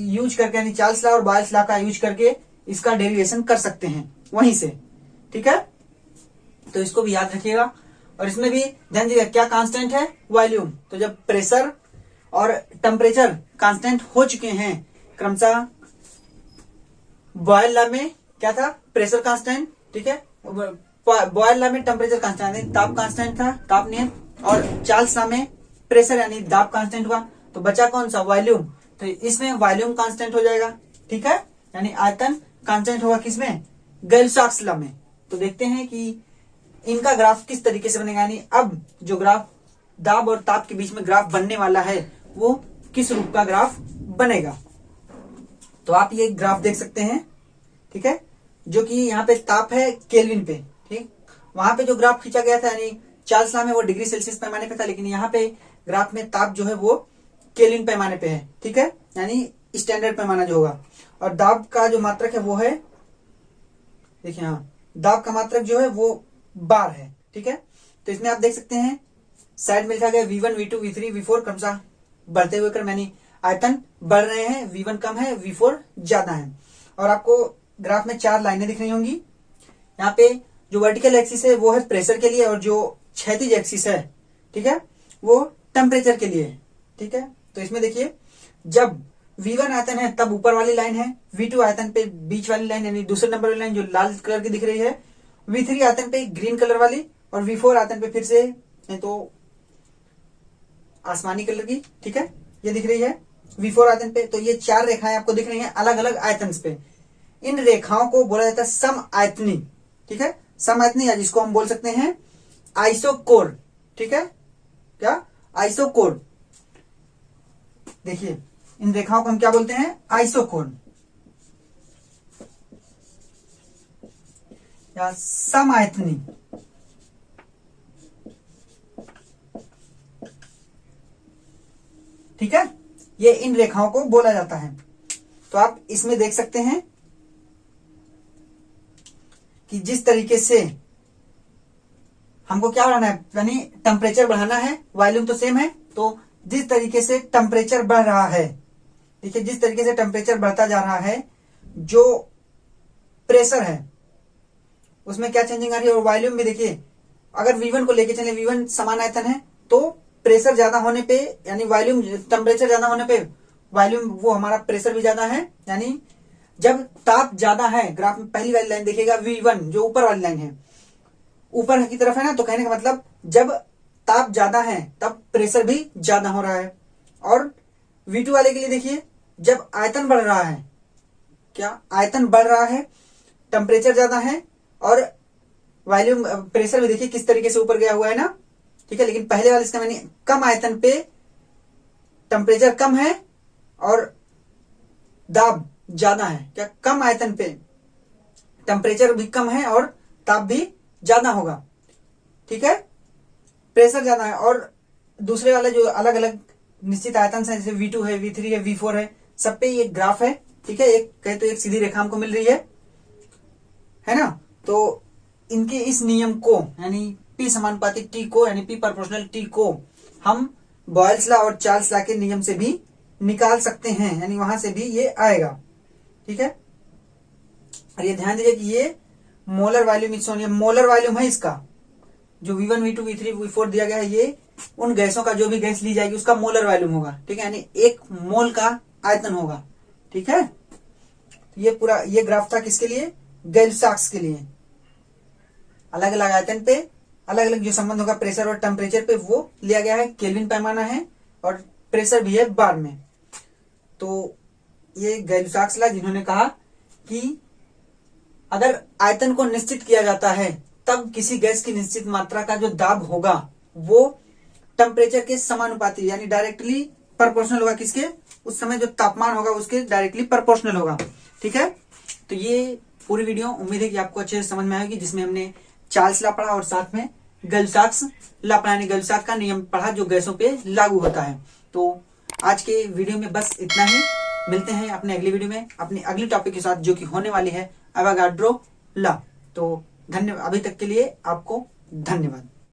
यूज करके, यानी चार्ल्स लॉ और बॉयल्स लॉ का यूज करके इसका डेरिवेशन कर सकते हैं वहीं से, ठीक है। तो इसको भी याद रखिएगा। और इसमें भी ध्यान दीजिएगा, क्या कांस्टेंट है, वॉल्यूम। तो जब प्रेशर और टेम्परेचर कांस्टेंट हो चुके हैं क्रमशः, बॉयल लॉ में क्या था, प्रेशर कांस्टेंट, ठीक है, बॉयल लॉ में टेम्परेचर कांस्टेंट यानी ताप कांस्टेंट था, ताप नियम, और चार्ल्स लॉ में प्रेशर यानी दाब कांस्टेंट हुआ। तो बचा कौन सा, वॉल्यूम। तो इसमें वॉल्यूम कांस्टेंट हो जाएगा, ठीक है, यानी आयतन कांस्टेंट होगा किसमें, गेल-साक्स लॉ में। तो देखते हैं कि इनका ग्राफ किस तरीके से बनेगा, यानी अब जो ग्राफ दाब और ताप के बीच में ग्राफ बनने वाला है वो किस रूप का ग्राफ बनेगा। तो आप ये ग्राफ देख सकते हैं, ठीक है, जो कि यहाँ पे ताप है केल्विन पे, ठीक, वहां पे जो ग्राफ खींचा गया था यानी चार्ल्स लॉ में वो डिग्री सेल्सियस पैमाने पे था, लेकिन यहाँ पे ग्राफ में ताप जो है वो केल्विन पैमाने पे है, ठीक है, यानी स्टैंडर्ड पैमाना जो होगा। और दाब का जो मात्रक है वो है, देखिए, हाँ, दाब का मात्रक जो है वो बार है, ठीक है। तो इसमें आप देख सकते हैं साइड में लिखा गया V1, V2, V3, V4 क्रमशः बढ़ते हुए क्रम, यानी आयतन बढ़ रहे हैं, V1 कम है, V4 ज्यादा है। और आपको ग्राफ में 4 लाइनें दिख रही होंगी। यहाँ पे जो वर्टिकल एक्सिस है वो है प्रेशर के लिए, और जो क्षैतिज एक्सिस है, ठीक है, वो टेम्परेचर के लिए, ठीक है। तो इसमें देखिए, जब V1 आयतन है तब ऊपर वाली लाइन है, V2 आयतन पे बीच वाली लाइन यानी दूसरे नंबर वाली लाइन जो लाल कलर की दिख रही है, V3 आयतन पे ग्रीन कलर वाली, और V4 आयतन पे फिर से तो आसमानी कलर की, ठीक है, ये दिख रही है V4 आयतन पे। तो ये 4 रेखाएं आपको दिख रही हैं अलग अलग आयतन पे। इन रेखाओं को बोला जाता है सम आयतनी, ठीक है, सम आयतनी, या जिसको हम बोल सकते हैं आइसोकोर, ठीक है, क्या, आइसोकोर। देखिए, इन रेखाओं को हम क्या बोलते हैं, आइसोकोर। या समआयतनी। ठीक है, ये इन रेखाओं को बोला जाता है। तो आप इसमें देख सकते हैं कि जिस तरीके से हमको क्या बढ़ाना है, यानी टेम्परेचर बढ़ाना है, वॉल्यूम तो सेम है। तो जिस तरीके से टेम्परेचर बढ़ रहा है, देखिए जिस तरीके से टेम्परेचर बढ़ता जा रहा है, जो प्रेशर है उसमें क्या चेंजिंग आ रही है, और वॉल्यूम भी देखिए, अगर V1 को लेके चले, V1 समान आयतन है, तो प्रेशर ज्यादा होने पे, यानी वॉल्यूम, टेम्परेचर ज्यादा होने पे वॉल्यूम, वो हमारा प्रेशर भी ज्यादा है। यानी जब ताप ज्यादा है, ग्राफ में पहली वाली लाइन देखिएगा, V1 जो ऊपर वाली लाइन है, ऊपर की तरफ है ना, तो कहने का मतलब जब ताप ज्यादा है तब प्रेशर भी ज्यादा हो रहा है। और V2 वाले के लिए देखिए, जब आयतन बढ़ रहा है, क्या आयतन बढ़ रहा है, टेम्परेचर ज्यादा है, और वॉल्यूम, प्रेशर भी देखिए किस तरीके से ऊपर गया हुआ है ना। ठीक है, लेकिन पहले वाले इसका मैंने कम आयतन पे टेम्परेचर कम है और दाब ज्यादा है, क्या कम आयतन पे टेम्परेचर भी कम है और ताप भी ज्यादा होगा। ठीक है, प्रेशर ज्यादा है। और दूसरे वाले जो अलग अलग निश्चित आयतन से, जैसे V2 है, V3 है, V4 है, सब पे ये ग्राफ है। ठीक है, एक कहे तो एक सीधी रेखा हमको मिल रही है ना। तो इनके इस नियम को, यानी P समानुपाती T को, यानी P प्रोपोर्शनल T को हम बॉयल्स लॉ और चार्ल्स लॉ के नियम से भी निकाल सकते हैं, यानी वहां से भी ये आएगा। ठीक है, और ये ध्यान दीजिए कि ये मोलर वॉल्यूम इज शोन, ये मोलर वॉल्यूम है इसका, जो V1, V2, V3, V4 दिया गया है, ये उन गैसों का, जो भी गैस ली जाएगी उसका मोलर वॉल्यूम होगा। ठीक है, यानी 1 मोल का आयतन होगा। ठीक है, तो ये पूरा ये ग्राफ था किसके लिए, गैल्साक्स के लिए। अलग अलग आयतन पे अलग अलग जो संबंध होगा प्रेशर और टेम्परेचर पे, वो लिया गया है। केल्विन पैमाना है और प्रेशर भी है बार में। तो ये गैल्साक्स लॉ, जिन्होंने कहा कि अगर आयतन को निश्चित किया जाता है तब किसी गैस की निश्चित मात्रा का जो दाब होगा वो टेम्परेचर के समानुपाती, यानी डायरेक्टली प्रोपोर्शनल होगा। किसके, उस समय जो तापमान होगा उसके डायरेक्टली प्रोपोर्शनल होगा। ठीक है, तो ये पूरी वीडियो उम्मीद है कि आपको अच्छे से समझ में आएगी, जिसमें हमने चार्ल्स लॉ पढ़ा और साथ में गैल्साक्स लॉ पढ़ा, यानी गैल्साक्स का नियम पढ़ा जो गैसों पे लागू होता है। तो आज के वीडियो में बस इतना ही। मिलते हैं अपने अगली वीडियो में अपनी अगली टॉपिक के साथ, जो कि होने वाली है एवोगाड्रो लॉ। तो धन्यवाद, अभी तक के लिए आपको धन्यवाद।